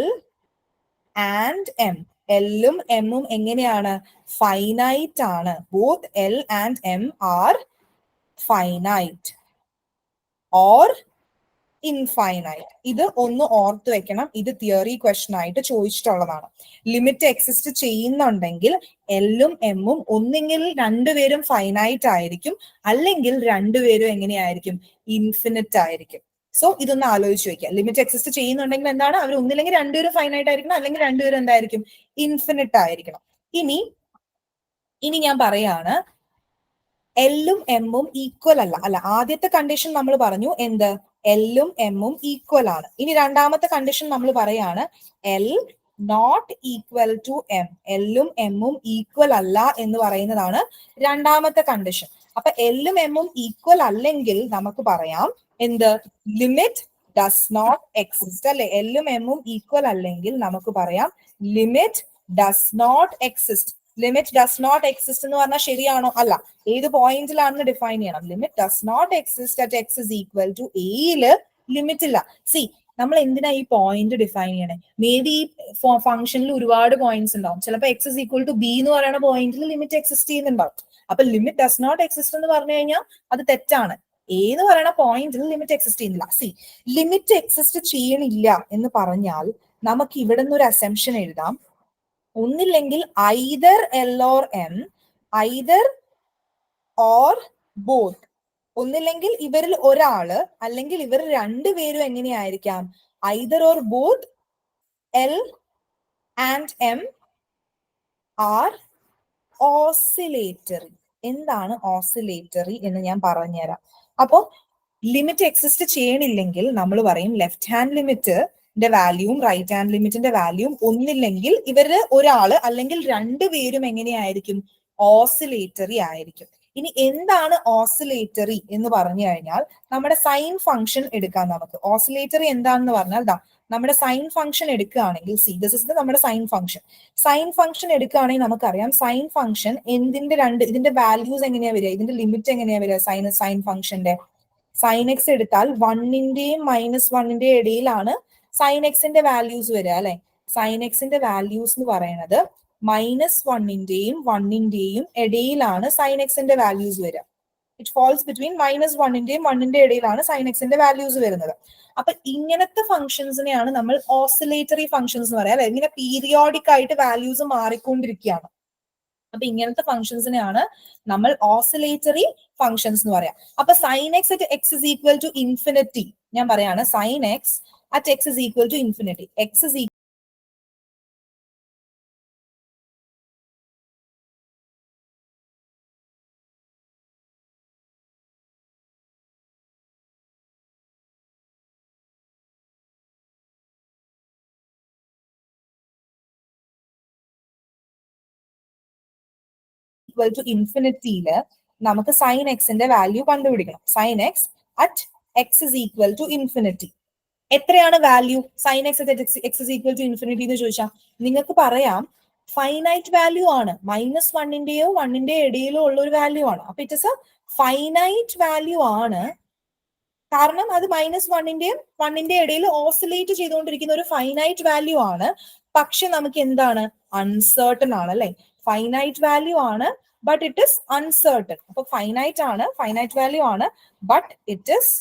A: and M. എല്ലും എമ്മും എങ്ങനെയാണ്? ഫൈനൈറ്റ് ആണ്. Both L and M are finite or infinite. ഇത് ഒന്ന് ഓർത്ത് വെക്കണം. ഇത് തിയറി ക്വസ്റ്റൻ ആയിട്ട് ചോദിച്ചിട്ടുള്ളതാണ്. ലിമിറ്റ് എക്സിസ്റ്റ് ചെയ്യുന്നുണ്ടെങ്കിൽ എല്ലും എമ്മും ഒന്നെങ്കിൽ രണ്ടുപേരും ഫൈനൈറ്റ് ആയിരിക്കും, അല്ലെങ്കിൽ രണ്ടുപേരും എങ്ങനെയായിരിക്കും? ഇൻഫിനിറ്റ് ആയിരിക്കും. സോ ഇതൊന്ന് ആലോചിച്ച് വെക്കുക. ലിമിറ്റ് എക്സിസ്റ്റ് ചെയ്യുന്നുണ്ടെങ്കിൽ എന്താണ്? അവർ ഒന്നില്ലെങ്കിൽ രണ്ടുപേരും ഫൈനൈറ്റ് ആയിരിക്കണം, അല്ലെങ്കിൽ രണ്ടുപേരും എന്തായിരിക്കും? ഇൻഫിനിറ്റ് ആയിരിക്കണം. ഇനി ഞാൻ പറയാണ് എല്ലും എമ്മും ഈക്വൽ അല്ല. ആദ്യത്തെ കണ്ടീഷൻ നമ്മൾ പറഞ്ഞു എന്ത്? എല്ലും എമ്മും ഈക്വൽ ആണ്. ഇനി രണ്ടാമത്തെ കണ്ടീഷൻ നമ്മൾ പറയാണ് L not equal to M. എല്ലും എമ്മും ഈക്വൽ അല്ല എന്ന് പറയുന്നതാണ് രണ്ടാമത്തെ കണ്ടീഷൻ. അപ്പൊ എല്ലും എമ്മും ഈക്വൽ അല്ലെങ്കിൽ നമുക്ക് പറയാം എന്ത്? ലിമിറ്റ് ഡസ് നോട്ട് എക്സിസ്റ്റ് അല്ലെ. എല്ലും എമ്മും ഈക്വൽ അല്ലെങ്കിൽ നമുക്ക് പറയാം limit does not exist. Limit does not exist എന്ന് പറഞ്ഞാൽ ശരിയാണോ? അല്ല. ഏത് പോയിന്റിലാണെന്ന് ഡിഫൈൻ ചെയ്യണം. Limit does not exist at x is equal to എയില് ലിമിറ്റ് ഇല്ല. നമ്മൾ എന്തിനാ ഈ പോയിന്റ് ഡിഫൈൻ ചെയ്യണേ? മേ ബി ഈ ഫംഗ്ഷനിൽ ഒരുപാട് പോയിന്റ്സ് ഉണ്ടാവും. ചിലപ്പോൾ x is equal to B എന്ന് പറയുന്ന പോയിന്റിൽ ലിമിറ്റ് എക്സിസ്റ്റ് ചെയ്യുന്നുണ്ടാവും. അപ്പൊ ലിമിറ്റ് ഡസ് നോട്ട് എക്സിസ്റ്റ് എന്ന് പറഞ്ഞു കഴിഞ്ഞാൽ അത് തെറ്റാണ്. ഏത് പറയുന്ന പോയിന്റിൽ ലിമിറ്റ് എക്സിസ്റ്റ് ചെയ്യുന്നില്ല. ലിമിറ്റ് എക്സിസ്റ്റ് ചെയ്യണില്ല എന്ന് പറഞ്ഞാൽ നമുക്ക് ഇവിടെ നിന്ന് ഒരു അസംഷൻ എഴുതാം. ഒന്നില്ലെങ്കിൽ either L or M, either or both. ഒന്നില്ലെങ്കിൽ ഇവരിൽ ഒരാള് അല്ലെങ്കിൽ ഇവർ രണ്ടുപേരും എങ്ങനെയായിരിക്കാം? Either or both L and M are oscillatory. എന്താണ് ഓസിലേറ്ററി എന്ന് ഞാൻ പറഞ്ഞുതരാം. അപ്പോ ലിമിറ്റ് എക്സിസ്റ്റ് ചെയ്യണില്ലെങ്കിൽ നമ്മൾ പറയും ലെഫ്റ്റ് ഹാൻഡ് ലിമിറ്റിന്റെ വാല്യൂവും റൈറ്റ് ഹാൻഡ് ലിമിറ്റിന്റെ വാല്യൂവും ഒന്നില്ലെങ്കിൽ ഇവര് ഒരാള് അല്ലെങ്കിൽ രണ്ടുപേരും എങ്ങനെയായിരിക്കും? ഓസിലേറ്ററി ആയിരിക്കും. ഇനി എന്താണ് ഓസിലേറ്ററി എന്ന് പറഞ്ഞു കഴിഞ്ഞാൽ നമ്മുടെ സൈൻ ഫംഗ്ഷൻ എടുക്കാം നമുക്ക്. ഓസിലേറ്ററി എന്താണെന്ന് പറഞ്ഞാൽ നമ്മുടെ സൈൻ ഫംഗ്ഷൻ എടുക്കുകയാണെങ്കിൽ ദിസ് ഇസ് നമ്മുടെ സൈൻ ഫംഗ്ഷൻ. സൈൻ ഫംഗ്ഷൻ എടുക്കുകയാണെങ്കിൽ നമുക്കറിയാം സൈൻ ഫംഗ്ഷൻ ഇതിന്റെ വാല്യൂസ് എങ്ങനെയാ വരിക? ഇതിന്റെ ലിമിറ്റ് എങ്ങനെയാ വരിക? സൈൻ ഫംഗ്ഷന്റെ സൈൻ എക്സ് എടുത്താൽ 1ന്റെയും -1ന്റെയും ഇടയിലാണ് സൈൻ എക്സിന്റെ വാല്യൂസ് വരിക അല്ലെ. സൈൻ എക്സിന്റെ വാല്യൂസ് എന്ന് പറയുന്നത് -1ന്റെയും 1ന്റെയും ഇടയിലാണ് സൈൻ എക്സിന്റെ വാല്യൂസ് വരിക. ഇറ്റ് ഫോൾസ് ബിറ്റ്വീൻ -1ന്റെയും 1ന്റെ ഇടയിലാണ് സൈൻ എക്സിന്റെ വാല്യൂസ് വരുന്നത്. അപ്പൊ ഇങ്ങനത്തെ ഫംഗ്ഷൻസിനെയാണ് നമ്മൾ ഓസിലേറ്ററി ഫംഗ്ഷൻസ് എന്ന് പറയാം അല്ലെ. ഇങ്ങനെ പീരിയോഡിക് ആയിട്ട് വാല്യൂസ് മാറിക്കൊണ്ടിരിക്കുകയാണ്. അപ്പൊ ഇങ്ങനത്തെ ഫംഗ്ഷൻസിനെയാണ് നമ്മൾ ഓസിലേറ്ററി ഫംഗ്ഷൻസ് എന്ന് പറയാം. അപ്പൊ sine x at x is equal to infinity. ഞാൻ പറയാണ് sine x at x is equal to infinity. X is equal to ഇൻഫിനിറ്റിയില് നമുക്ക് സൈൻ എക്സിന്റെ വാല്യൂ കണ്ടുപിടിക്കണം. Sine x at x is equal to infinity. എത്രയാണ് value? Sine x at x is equal to infinity എന്ന് ചോദിച്ചാൽ നിങ്ങൾക്ക് പറയാം finite value ആണ്. -1ന്റെയോ 1ന്റെയോ ഇടയിലോ ഉള്ള ഒരു വാല്യൂ ആണ്. അപ്പൊ it is A finite value ആണ്. കാരണം അത് -1ന്റെയും 1ന്റെയും ഇടയിൽ ഓസിലേറ്റ് ചെയ്തുകൊണ്ടിരിക്കുന്ന ഒരു ഫൈനൈറ്റ് വാല്യൂ ആണ്. പക്ഷെ നമുക്ക് എന്താണ്? അൺസർട്ടൺ ആണ് അല്ലെ. ഫൈനൈറ്റ് വാല്യൂ ആണ് ബട്ട് ഇറ്റ് ഇസ് അൺസർട്ടൺ. അപ്പൊ ഫൈനൈറ്റ് വാല്യൂ ആണ് but it is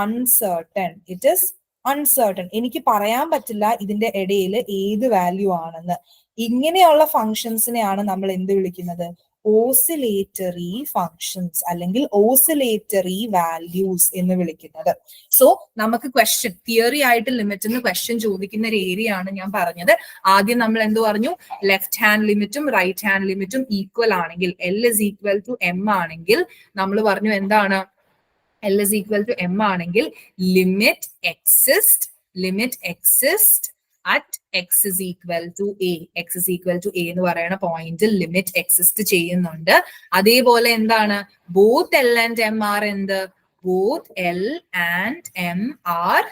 A: uncertain. It is uncertain. എനിക്ക് പറയാൻ പറ്റില്ല ഇതിന്റെ ഇടയിൽ ഏത് വാല്യൂ ആണെന്ന്. ഇങ്ങനെയുള്ള ഫങ്ഷൻസിനെയാണ് നമ്മൾ എന്ത് വിളിക്കുന്നത്? ഓസിലേറ്ററി ഫങ്ഷൻസ് അല്ലെങ്കിൽ ഓസിലേറ്ററി വാല്യൂസ് എന്ന് വിളിക്കുന്നത്. സോ നമുക്ക് ക്വസ്റ്റ്യൻ തിയറി ആയിട്ട് ലിമിറ്റിന് ക്വസ്റ്റ്യൻ ചോദിക്കുന്ന ഒരു ഏരിയ ആണ് ഞാൻ പറഞ്ഞത്. ആദ്യം നമ്മൾ എന്ത് പറഞ്ഞു? ലെഫ്റ്റ് ഹാൻഡ് ലിമിറ്റും റൈറ്റ് ഹാൻഡ് ലിമിറ്റും ഈക്വൽ ആണെങ്കിൽ, L is equal to M ആണെങ്കിൽ നമ്മൾ പറഞ്ഞു എന്താണ്? L is equal to m ആണെങ്കിൽ limit exist at x is equal to a. x is equal to a എന്ന് പറയുന്ന പോയിന്റിൽ ലിമിറ്റ് എക്സിസ്റ്റ് ചെയ്യുന്നുണ്ട്. അതേപോലെ എന്താണ്? Both L and M are എന്ത്? Both L and M are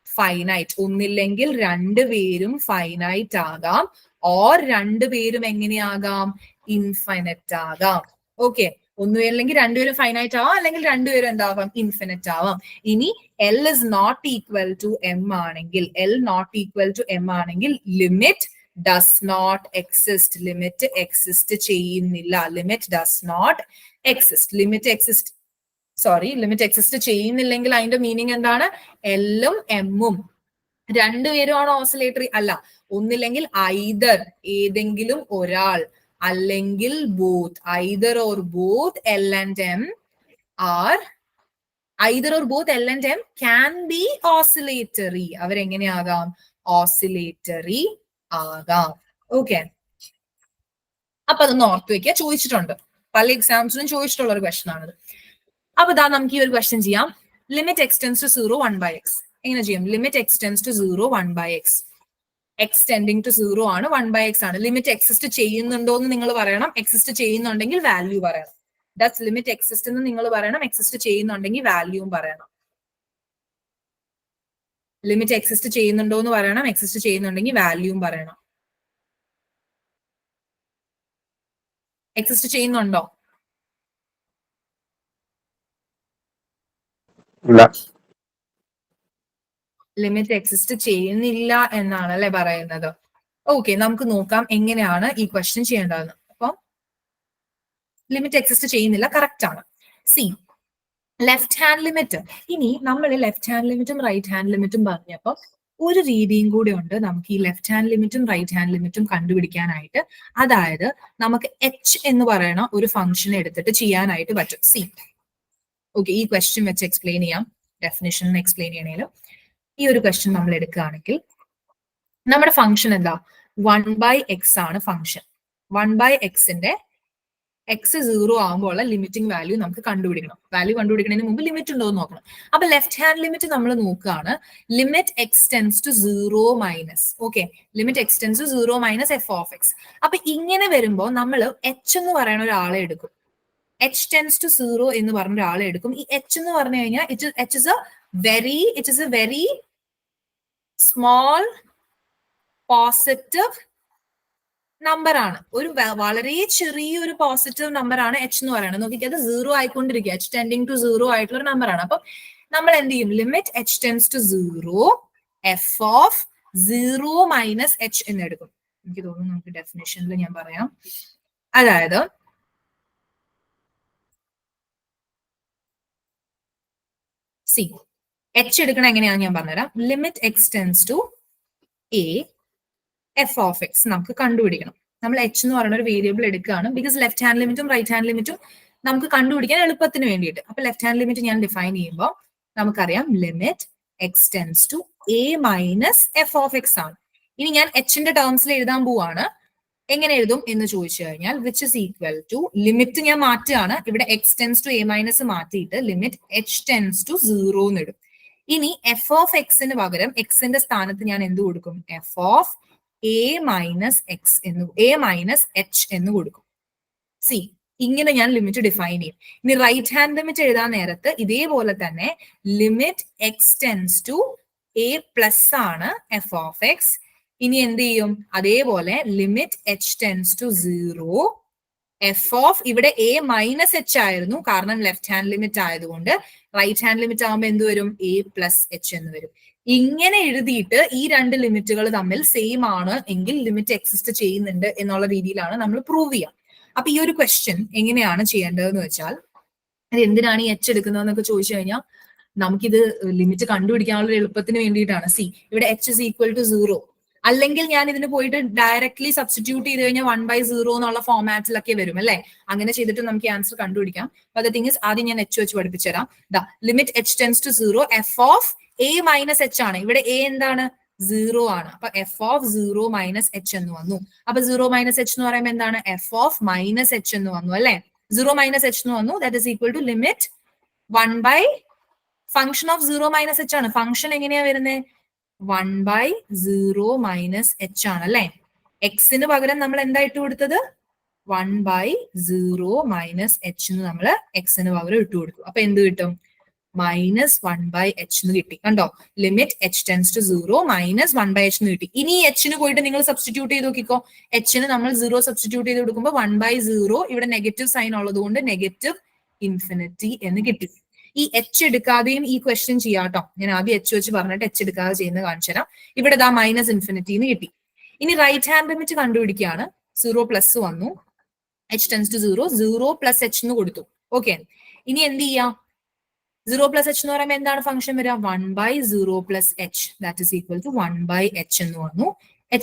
A: finite. ഒന്നില്ലെങ്കിൽ രണ്ടുപേരും ഫൈനൈറ്റ് ആകാം, ഓർ രണ്ടുപേരും എങ്ങനെയാകാം? ഇൻഫൈനറ്റ് ആകാം. ഓക്കെ, ഒന്നുമില്ലെങ്കിൽ രണ്ടുപേരും ഫൈനൈറ്റ് ആവാം, അല്ലെങ്കിൽ രണ്ടുപേരും എന്താവാം? ഇൻഫിനിറ്റ് ആവാം. ഇനി L is not equal to M ആണെങ്കിൽ, L not equal to M ആണെങ്കിൽ limit does not exist. Limit exist ചെയ്യുന്നില്ല. Limit does not exist. Limit exist ചെയ്യുന്നില്ലെങ്കിൽ അതിന്റെ മീനിങ് എന്താണ്? എല്ലും എമ്മും രണ്ടുപേരും ആണ് ഓസിലേറ്ററി അല്ല. ഒന്നില്ലെങ്കിൽ ഐദർ ഏതെങ്കിലും ഒരാൾ, അല്ലെങ്കിൽ both. Either or both L and M are, either or both L and M can be oscillatory. അവരെങ്ങനെയാകാം? ഓസിലേറ്ററി ആകാം. ഓക്കെ, അപ്പൊ അതൊന്ന് ഓർത്ത് വെക്കുക. ചോദിച്ചിട്ടുണ്ട്, പല എക്സാംസിനും ചോദിച്ചിട്ടുള്ള ഒരു ക്വസ്റ്റൻ ആണിത്. അപ്പൊ ഇതാ നമുക്ക് ഈ ഒരു ക്വസ്റ്റൻ ചെയ്യാം. Limit x tends to 0 1 by x. എങ്ങനെ ചെയ്യും? Limit x tends to 0 1 by x. X tending to 0 ആണ്, 1 by x ആണ്. ലിമിറ്റ് എക്സിസ്റ്റ് ചെയ്യുന്നുണ്ടോ എന്ന് നിങ്ങൾ പറയണം. എക്സിസ്റ്റ് ചെയ്യുന്നുണ്ടെങ്കിൽ വാല്യൂ പറയണം. ദാറ്റ്സ് ലിമിറ്റ് എക്സിസ്റ്റ് എന്ന് നിങ്ങൾ പറയണം. എക്സിസ്റ്റ് ചെയ്യുന്നുണ്ടെങ്കിൽ വാല്യൂവും പറയണം. ലിമിറ്റ് എക്സിസ്റ്റ് ചെയ്യുന്നുണ്ടോ എന്ന് പറയണം. എക്സിസ്റ്റ് ചെയ്യുന്നുണ്ടെങ്കിൽ വാല്യൂവും പറയണം. എക്സിസ്റ്റ് ചെയ്യുന്നുണ്ടോ? ലിമിറ്റ് എക്സിസ്റ്റ് ചെയ്യുന്നില്ല എന്നാണ് അല്ലെ പറയുന്നത്. ഓക്കെ, നമുക്ക് നോക്കാം എങ്ങനെയാണ് ഈ ക്വസ്റ്റ്യൻ ചെയ്യേണ്ടതെന്ന്. അപ്പം ലിമിറ്റ് എക്സിസ്റ്റ് ചെയ്യുന്നില്ല, കറക്റ്റ് ആണ്. C, left hand limit. ഇനി നമ്മൾ ലെഫ്റ്റ് ഹാൻഡ് ലിമിറ്റും റൈറ്റ് ഹാൻഡ് ലിമിറ്റും പറഞ്ഞപ്പോൾ ഒരു രീതിയും കൂടി ഉണ്ട് നമുക്ക് ഈ ലെഫ്റ്റ് ഹാൻഡ് ലിമിറ്റും റൈറ്റ് ഹാൻഡ് ലിമിറ്റും കണ്ടുപിടിക്കാനായിട്ട്. അതായത് നമുക്ക് എച്ച് എന്ന് പറയുന്ന ഒരു ഫംഗ്ഷൻ എടുത്തിട്ട് ചെയ്യാനായിട്ട് പറ്റും. സി, ഓക്കെ, ഈ ക്വസ്റ്റ്യൻ വെച്ച് എക്സ്പ്ലെയിൻ ചെയ്യാം. ഡെഫിനിഷൻ എക്സ്പ്ലെയിൻ ചെയ്യണേലും ഈ ഒരു ക്വസ്റ്റ്യൻ നമ്മൾ എടുക്കുകയാണെങ്കിൽ നമ്മുടെ ഫംഗ്ഷൻ എന്താ? 1 by x ആണ് ഫംഗ്ഷൻ. 1 by x-ന്റെ x 0 ആകുമ്പോൾ ലിമിറ്റിംഗ് വാല്യൂ നമുക്ക് കണ്ടുപിടിക്കണം. വാല്യൂ കണ്ടുപിടിക്കുന്നതിന് മുമ്പ് ലിമിറ്റ് ഉണ്ടോ എന്ന് നോക്കണം. അപ്പൊ ലെഫ്റ്റ് ഹാൻഡ് ലിമിറ്റ് നമ്മൾ നോക്കുകയാണ്. Limit x tends to 0 minus, okay, limit x tends to 0 minus f of x. അപ്പൊ ഇങ്ങനെ വരുമ്പോൾ നമ്മൾ എച്ച് എന്ന് പറയുന്ന ഒരാളെ എടുക്കും. എച്ച് ടെൻസ് ടു 0 എന്ന് പറഞ്ഞ ഒരാളെ എടുക്കും. ഈ എച്ച് എന്ന് പറഞ്ഞു കഴിഞ്ഞാൽ it is A very small positive number ആണ്. ഒരു വളരെ ചെറിയൊരു പോസിറ്റീവ് നമ്പർ ആണ് എച്ച് എന്ന് പറയുന്നത്. നോക്കിക്കേ, അത് 0 ആയിക്കൊണ്ടിരിക്കുക. എച്ച് ടെൻഡിങ് ടു 0 ആയിട്ടുള്ള ഒരു നമ്പർ ആണ്. അപ്പൊ നമ്മൾ എന്ത് ചെയ്യും? Limit h tends to 0 f of 0 minus h എന്ന് എടുക്കും. എനിക്ക് തോന്നുന്നു നമുക്ക് ഡെഫിനേഷനിൽ ഞാൻ പറയാം. അതായത് സി, എച്ച് എടുക്കണം എങ്ങനെയാണെന്ന് ഞാൻ പറഞ്ഞുതരാം. Limit x tends to a f of x നമുക്ക് കണ്ടുപിടിക്കണം. നമ്മൾ എച്ച് എന്ന് പറയുന്ന ഒരു വേരിയബിൾ എടുക്കുകയാണ്. ബിക്കോസ് ലെഫ്റ്റ് ഹാൻഡ് ലിമിറ്റും റൈറ്റ് ഹാൻഡ് ലിമിറ്റും നമുക്ക് കണ്ടുപിടിക്കാൻ എളുപ്പത്തിന് വേണ്ടിയിട്ട്. അപ്പൊ ലെഫ്റ്റ് ഹാൻഡ് ലിമിറ്റ് ഞാൻ ഡിഫൈൻ ചെയ്യുമ്പോൾ നമുക്കറിയാം limit x tends to a minus f of x ആണ്. ഇനി ഞാൻ എച്ചിന്റെ ടേംസിൽ എഴുതാൻ പോവാണ്. എങ്ങനെ എഴുതും എന്ന് ചോദിച്ചു കഴിഞ്ഞാൽ which is equal to, limit ഞാൻ മാറ്റുകയാണ്. ഇവിടെ x tends to a minus മാറ്റിയിട്ട് ലിമിറ്റ് എച്ച് ടെൻസ് ടു 0 എന്ന് ഇടും. ഇനി എഫ് ഓഫ് എക്സിന് പകരം എക്സിന്റെ സ്ഥാനത്ത് ഞാൻ എന്ത് കൊടുക്കും? F of A minus X എന്ന്, എ മൈനസ് എച്ച് എന്ന് കൊടുക്കും. സി, ഇങ്ങനെ ഞാൻ ലിമിറ്റ് ഡിഫൈൻ ചെയ്യും. ഇനി റൈറ്റ് ഹാൻഡ് ലിമിറ്റ് എഴുതാൻ നേരത്ത് ഇതേപോലെ തന്നെ limit x tends to a plus ആണ് എഫ് ഓഫ് എക്സ്. ഇനി എന്ത് ചെയ്യും? അതേപോലെ limit h tends to 0 f of, ഇവിടെ എ മൈനസ് എച്ച് ആയിരുന്നു കാരണം ലെഫ്റ്റ് ഹാൻഡ് ലിമിറ്റ് ആയതുകൊണ്ട്. റൈറ്റ് ഹാൻഡ് ലിമിറ്റ് ആകുമ്പോൾ എന്ത് വരും? എ പ്ലസ് എച്ച് എന്ന് വരും. ഇങ്ങനെ എഴുതിയിട്ട് ഈ രണ്ട് ലിമിറ്റുകൾ തമ്മിൽ സെയിം ആണ് എങ്കിൽ ലിമിറ്റ് എക്സിസ്റ്റ് ചെയ്യുന്നുണ്ട് എന്നുള്ള രീതിയിലാണ് നമ്മൾ പ്രൂവ് ചെയ്യുക. അപ്പൊ ഈ ഒരു ക്വസ്റ്റ്യൻ എങ്ങനെയാണ് ചെയ്യേണ്ടതെന്ന് വെച്ചാൽ, അത് എന്തിനാണ് ഈ എച്ച് എടുക്കുന്നതെന്നൊക്കെ ചോദിച്ചു കഴിഞ്ഞാൽ നമുക്കിത് ലിമിറ്റ് കണ്ടുപിടിക്കാനുള്ള എളുപ്പത്തിന് വേണ്ടിയിട്ടാണ്. സി ഇവിടെ h is equal to 0. അല്ലെങ്കിൽ ഞാൻ ഇതിന് പോയിട്ട് ഡയറക്ട്ലി സബ്സ്റ്റിറ്റ്യൂട്ട് ചെയ്ത് കഴിഞ്ഞാൽ 1/0 എന്നുള്ള ഫോമാറ്റിലൊക്കെ വരും അല്ലെ. അങ്ങനെ ചെയ്തിട്ട് നമുക്ക് ആൻസർ കണ്ടുപിടിക്കാം. ബട്ട് ദ തിങ് ഇസ് ആദ്യം ഞാൻ h വെച്ച് പഠിപ്പിച്ചു തരാം. Limit h tends to 0 f of a minus h ആണ്. ഇവിടെ a എന്താണ്? 0 ആണ്. അപ്പൊ f ഓഫ് 0 മൈനസ് h എന്ന് വന്നു. അപ്പൊ 0 മൈനസ് h എന്ന് പറയുമ്പോൾ എന്താണ്? f ഓഫ് മൈനസ് h എന്ന് വന്നു അല്ലെ. 0 മൈനസ് h എന്ന് വന്നു. That is equal to limit 1 function of 0 minus h ആണ്. ഫംഗ്ഷൻ എങ്ങനെയാ വരുന്നത്? 1/0 മൈനസ് h ആണ് അല്ലെ. എക്സിന് പകരം നമ്മൾ എന്താ ഇട്ട് കൊടുത്തത്? 1/0 മൈനസ് h എന്ന് നമ്മൾ എക്സിന് പകരം ഇട്ട് കൊടുത്തു. അപ്പൊ എന്ത് കിട്ടും? -1/h എന്ന് കിട്ടി. കണ്ടോ? Limit h tends to 0 -1/h എന്ന് കിട്ടി. ഇനി h ന് പോയിട്ട് നിങ്ങൾ സബ്സ്റ്റിറ്റ്യൂട്ട് ചെയ്ത് നോക്കിക്കോ. h ന് നമ്മൾ 0 സബ്സ്റ്റിറ്റ്യൂട്ട് ചെയ്ത് കൊടുക്കുമ്പോൾ 1/0 ഇവിടെ നെഗറ്റീവ് സൈൻ ഉള്ളത് കൊണ്ട് നെഗറ്റീവ് ഇൻഫിനിറ്റി എന്ന് കിട്ടി. ഈ h എടുക്കാതെയും ഈ ക്വസ്റ്റ്യൻ ചെയ്യാട്ടോ. ഞാൻ ആദ്യം h വെച്ച് പറഞ്ഞിട്ട് h എടുക്കാതെ ചെയ്യുന്നത് കാണിച്ചു തരാം. ഇവിടെ ദാ -ഇൻഫിനിറ്റി എന്ന് കിട്ടി. ഇനി റൈറ്റ് ഹാൻഡ് ലിമിറ്റ് കണ്ടുപിടിക്കുകയാണ്. 0 പ്ലസ് വന്നു. h tends to 0 0 plus h എന്ന് കൊടുത്തു. ഓക്കെ, ഇനി എന്ത് ചെയ്യാം? 0 പ്ലസ് h എന്ന് പറയുമ്പോൾ എന്താണ് ഫംഗ്ഷൻ വരിക? 1/0 plus h that is equal to 1/h എന്ന് വന്നു.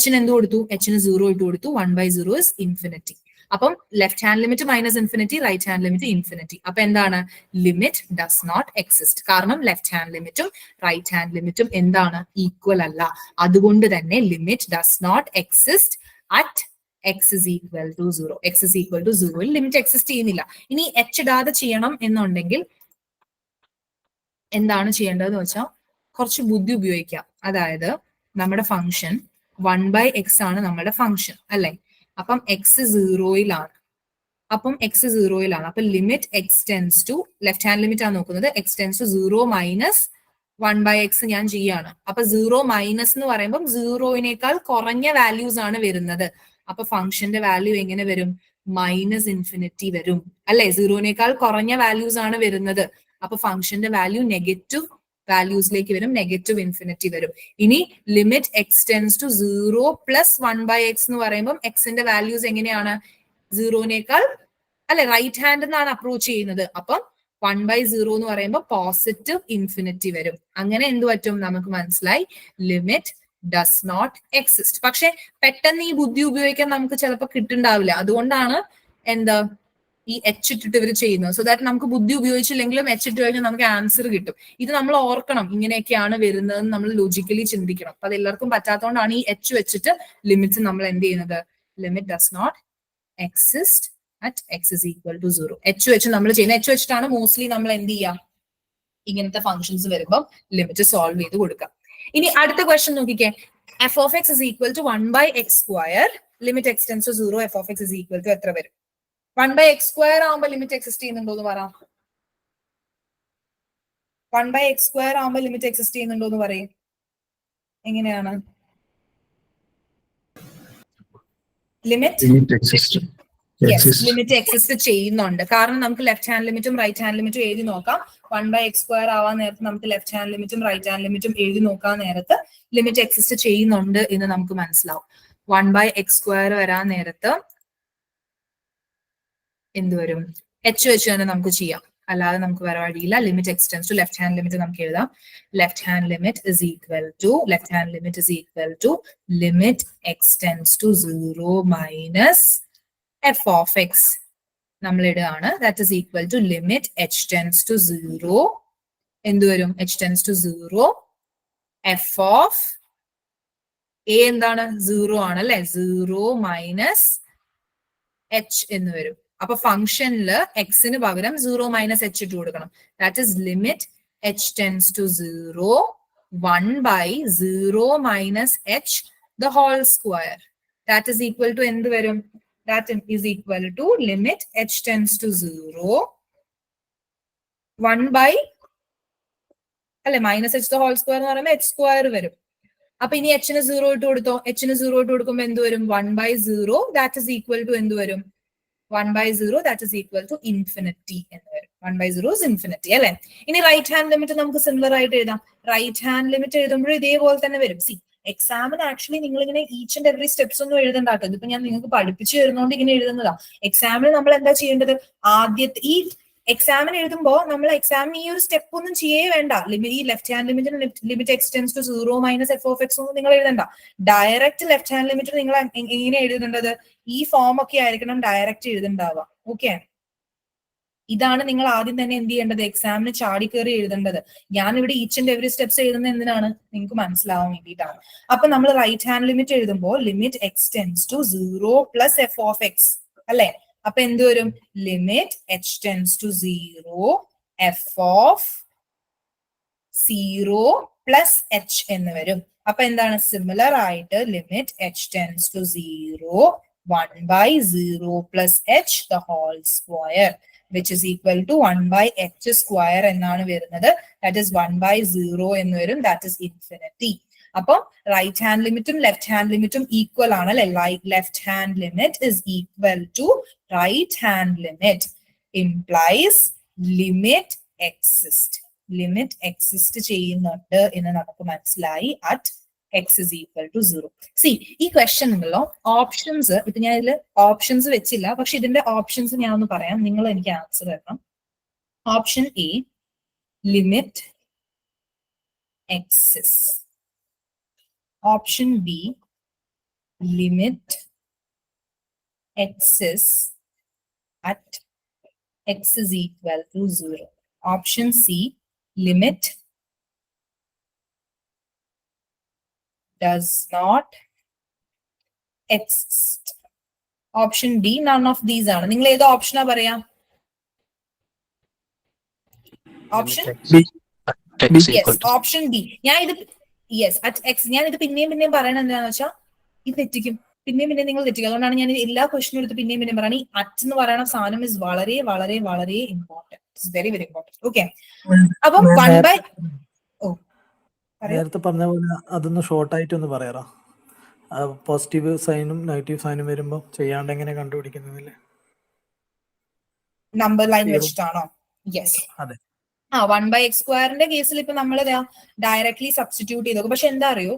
A: h ന് എന്ത് കൊടുത്തു? h ന് 0 ഇട്ട് കൊടുത്തു. 1/0 ഇസ് ഇൻഫിനിറ്റി. അപ്പം left hand limit -infinity, right hand limit infinity. അപ്പൊ എന്താണ്? Limit does not exist. കാരണം ലെഫ്റ്റ് ഹാൻഡ് ലിമിറ്റും റൈറ്റ് ഹാൻഡ് ലിമിറ്റും എന്താണ്? ഈക്വൽ അല്ല. അതുകൊണ്ട് തന്നെ limit does not exist at x is equal to 0. x is equal to 0 limit exist ചെയ്യുന്നില്ല. ഇനി h ഇടാതെ ചെയ്യണം എന്നുണ്ടെങ്കിൽ എന്താണ് ചെയ്യേണ്ടതെന്ന് വെച്ചാൽ കുറച്ച് ബുദ്ധി ഉപയോഗിക്കാം. അതായത് നമ്മുടെ ഫംഗ്ഷൻ 1/x ആണ് നമ്മുടെ ഫംഗ്ഷൻ അല്ലെ. അപ്പം x 0-യിലാണ്. അപ്പൊ limit x tends to left hand limit ആണ് നോക്കുന്നത്. x tends to 0 minus 1/x ഞാൻ ചെയ്യാണ്. അപ്പൊ 0 മൈനസ് എന്ന് പറയുമ്പോൾ 0-നേക്കാൾ കുറഞ്ഞ വാല്യൂസ് ആണ് വരുന്നത്. അപ്പൊ ഫംഗ്ഷന്റെ വാല്യൂ എങ്ങനെ വരും? -ഇൻഫിനിറ്റി വരും അല്ലെ. 0-നേക്കാൾ കുറഞ്ഞ വാല്യൂസ് ആണ് വരുന്നത്. അപ്പൊ ഫംഗ്ഷന്റെ വാല്യൂ നെഗറ്റീവ് വാല്യൂസിലേക്ക് വരും, നെഗറ്റീവ് ഇൻഫിനിറ്റി വരും. ഇനി limit x tends to 0 plus 1/x എന്ന് പറയുമ്പോൾ എക്സിന്റെ വാല്യൂസ് എങ്ങനെയാണ്? 0-നേക്കാൾ അല്ലെ റൈറ്റ് ഹാൻഡ് എന്നാണ് അപ്രോച്ച് ചെയ്യുന്നത്. അപ്പം 1/0 എന്ന് പറയുമ്പോൾ പോസിറ്റീവ് ഇൻഫിനിറ്റി വരും. അങ്ങനെ എന്ത് പറ്റും? നമുക്ക് മനസ്സിലായി ലിമിറ്റ് ഡസ് നോട്ട് എക്സിസ്റ്റ്. പക്ഷെ പെട്ടെന്ന് ഈ ബുദ്ധി ഉപയോഗിക്കാൻ നമുക്ക് ചിലപ്പോൾ കിട്ടുന്നുണ്ടാവില്ല. അതുകൊണ്ടാണ് എന്താ ഈ h ഇട്ടിട്ട് ഇവർ ചെയ്യുന്നത്. സോ ദാറ്റ് നമുക്ക് ബുദ്ധി ഉപയോഗിച്ചില്ലെങ്കിലും h ഇട്ട് കഴിഞ്ഞാൽ നമുക്ക് ആൻസർ കിട്ടും. ഇത് നമ്മൾ ഓർക്കണം, ഇങ്ങനെയൊക്കെയാണ് വരുന്നതെന്ന് നമ്മൾ ലോജിക്കലി ചിന്തിക്കണം. അപ്പൊ അത് എല്ലാവർക്കും പറ്റാത്തതുകൊണ്ടാണ് ഈ h വെച്ചിട്ട് ലിമിറ്റ്സ് നമ്മൾ എന്ത് ചെയ്യുന്നത്? Limit does not exist at x is equal to 0. h വെച്ച് നമ്മൾ ചെയ്യുന്നത്. h വെച്ചിട്ടാണ് മോസ്റ്റ്ലി നമ്മൾ എന്ത് ചെയ്യാം? ഇങ്ങനത്തെ ഫംഗ്ഷൻസ് വരുമ്പോൾ ലിമിറ്റ് സോൾവ് ചെയ്ത് കൊടുക്കാം. ഇനി അടുത്ത ക്വസ്റ്റ്യൻ നോക്കിക്കേ. f of x is equal to 1/x². Limit x tends to 0 f of x is equal to എത്ര വരും? 1/x² ആവുമ്പോൾ ലിമിറ്റ് എക്സിസ്റ്റ് ചെയ്യുന്നുണ്ടോ എന്ന് പറ. 1/x² ആവുമ്പോൾ ലിമിറ്റ് എക്സിസ്റ്റ് ചെയ്യുന്നുണ്ടോ എന്ന് പറയും. എങ്ങനെയാണ്? ലിമിറ്റ് എക്സിസ്റ്റ് ചെയ്യുന്നുണ്ട്. കാരണം നമുക്ക് ലെഫ്റ്റ് ഹാൻഡ് ലിമിറ്റും റൈറ്റ് ഹാൻഡ് ലിമിറ്റും എഴുതി നോക്കാം. 1/x² ആവാൻ നേരത്ത് നമുക്ക് ലെഫ്റ്റ് ഹാൻഡ് ലിമിറ്റും റൈറ്റ് ഹാൻഡ് ലിമിറ്റും എഴുതി നോക്കാൻ നേരത്ത് ലിമിറ്റ് എക്സിസ്റ്റ് ചെയ്യുന്നുണ്ട് എന്ന് നമുക്ക് മനസ്സിലാവും. 1/x² വരാൻ നേരത്ത് എന്ത് വരും? h വെച്ച് തന്നെ നമുക്ക് ചെയ്യാം, അല്ലാതെ നമുക്ക് വേറെ വഴിയില്ല. Limit x tends to left hand limit നമുക്ക് എഴുതാം. Left hand limit is equal to limit x tends to 0 minus f of x നമ്മൾ ഇടുകയാണ്. That is equal to limit h tends to 0 എന്ത് വരും? h tends to 0 f of a എന്താണ്? 0 ആണ് അല്ലെ. 0 minus h എന്ന് വരും. അപ്പൊ ഫംഗ്ഷനിൽ എക്സിന് പകരം 0 മൈനസ് h ഇട്ട് കൊടുക്കണം. That is limit h tends to 0 1/0 minus h the whole square. That is equal to എന്ത് വരും? That is equal to limit h tends to 0 1/, അല്ലെ minus h the whole square എന്ന് പറയുമ്പോൾ h² വരും. അപ്പൊ ഇനി h ന് 0 ഇട്ട് കൊടുത്തോ. h ന് 0 ഇട്ട് കൊടുക്കുമ്പോൾ എന്ത് വരും? 1/0 ദാറ്റ് ഇസ് ഈക്വൽ ടു എന്ത് വരും? 1/0 that is equal to infinity എന്ന് വരും. 1/0 is ഇൻഫിനിറ്റി അല്ലെ. ഇനി റൈറ്റ് ഹാൻഡ് ലിമിറ്റ് നമുക്ക് സിമിലർ ആയിട്ട് എഴുതാം. റൈറ്റ് ഹാൻഡ് ലിമിറ്റ് എഴുതുമ്പോൾ ഇതേപോലെ തന്നെ വരും. സി എക്സാമിന് ആക്ച്വലി നിങ്ങൾ ഇങ്ങനെ ഈച്ച് ആൻഡ് എവറി സ്റ്റെപ്സ് ഒന്നും എഴുതണ്ടാട്ടോ. ഇതിപ്പോ ഞാൻ നിങ്ങൾക്ക് പഠിപ്പിച്ചു തരുന്നോണ്ട് ഇങ്ങനെ എഴുതുന്നതാ. എക്സാമിന് നമ്മൾ എന്താ ചെയ്യേണ്ടത്? ആദ്യത്തെ ഈ എക്സാമിന് എഴുതുമ്പോൾ നമ്മൾ എക്സാമിന് ഈ ഒരു സ്റ്റെപ്പ് ഒന്നും ചെയ്യേ വേണ്ട. ഈ left hand limit x tends to 0 minus f of x ഒന്നും നിങ്ങൾ എഴുതണ്ട. ഡയറക്റ്റ് ലെഫ്റ്റ് ഹാൻഡ് ലിമിറ്റ് നിങ്ങൾ എങ്ങനെ എഴുതേണ്ടത്? ഈ ഫോം ഒക്കെ ആയിരിക്കണം ഡയറക്റ്റ് എഴുതണ്ടാവുക. ഓക്കെ, ഇതാണ് നിങ്ങൾ ആദ്യം തന്നെ എന്ത് ചെയ്യേണ്ടത്? എക്സാമിന് ചാടിക്കേറി എഴുതേണ്ടത്. ഞാനിവിടെ ഈച്ച് ആൻഡ് എവറി സ്റ്റെപ്സ് എഴുതുന്നത് എന്തിനാണ്? നിങ്ങൾക്ക് മനസ്സിലാവാൻ വേണ്ടിയിട്ടാണ്. അപ്പൊ നമ്മൾ റൈറ്റ് ഹാൻഡ് ലിമിറ്റ് എഴുതുമ്പോൾ limit x tends to 0 plus f of x അല്ലെ? അപ്പൊ എന്ത് വരും? Limit h tends to 0 f of 0 plus h എന്ന് വരും. അപ്പൊ എന്താണ്? സിമിലർ ആയിട്ട് limit h tends to 0 1 by 0 plus h the whole square which is equal to 1 by h square എന്നാണ് വരുന്നത്. That is 1 by 0 എന്ന് വരും. That is infinity. അപ്പൊ റൈറ്റ് ഹാൻഡ് ലിമിറ്റും ലെഫ്റ്റ് ഹാൻഡ് ലിമിറ്റും ഈക്വൽ ആണ് അല്ലെ? Left hand limit is equal to right hand limit implies limit exist. Limit exist ചെയ്യുന്നുണ്ട് എന്ന് നമുക്ക് മനസ്സിലായി at x is equal to 0. C, ഈ ക്വസ്റ്റ്യൻ ഉണ്ടല്ലോ, ഓപ്ഷൻസ് ഇപ്പൊ ഞാൻ ഇതിൽ ഓപ്ഷൻസ് വെച്ചില്ല, പക്ഷെ ഇതിന്റെ ഓപ്ഷൻസ് ഞാൻ ഒന്ന് പറയാം, നിങ്ങൾ എനിക്ക് ആൻസർ തരണം. Option A limit exists, option B limit exists at x is equal to 0. Option C limit does not exist. Option D none of these ആണ്. നിങ്ങൾ ഏത് ഓപ്ഷനാ പറയാ? Option option D. ഞാൻ ഇത് പിന്നെയും പറയണത് എന്താണെന്ന് വെച്ചാൽ ഇത് തെറ്റിക്കും, പിന്നെയും നിങ്ങൾ തെറ്റിക്കും. അതുകൊണ്ടാണ് ഞാൻ എല്ലാ ക്വസ്റ്റ്യനും എടുത്ത് പിന്നെയും പറയണം. ഈ അറ്റ് എന്ന് പറയുന്ന സാധനം ഇസ് വളരെ വളരെ വളരെ important. It's very very important. Okay, അപ്പം 1 by
B: നേരത്തെ പറഞ്ഞ പോലെ അതൊന്ന് ഷോർട്ട് ആയിട്ട് ഒന്ന് പറയാറോ? പോസിറ്റീവ് സൈനും നെഗറ്റീവ് സൈനും വരുമ്പോൾ ചെയ്യാണ്ട് എങ്ങനെ കണ്ടുപിടിക്കുന്നില്ലേ?
A: നമ്പർ ലൈൻ വെച്ചിട്ടാണോ? യെസ്,
B: അതെ.
A: 1 by x സ്ക്വയറിന്റെ കേസിൽ ഇപ്പൊ നമ്മൾ ഡയറക്ട്ലി സബ്സ്റ്റിറ്റ്യൂട്ട് ചെയ്തു. പക്ഷെ എന്താ അറിയോ,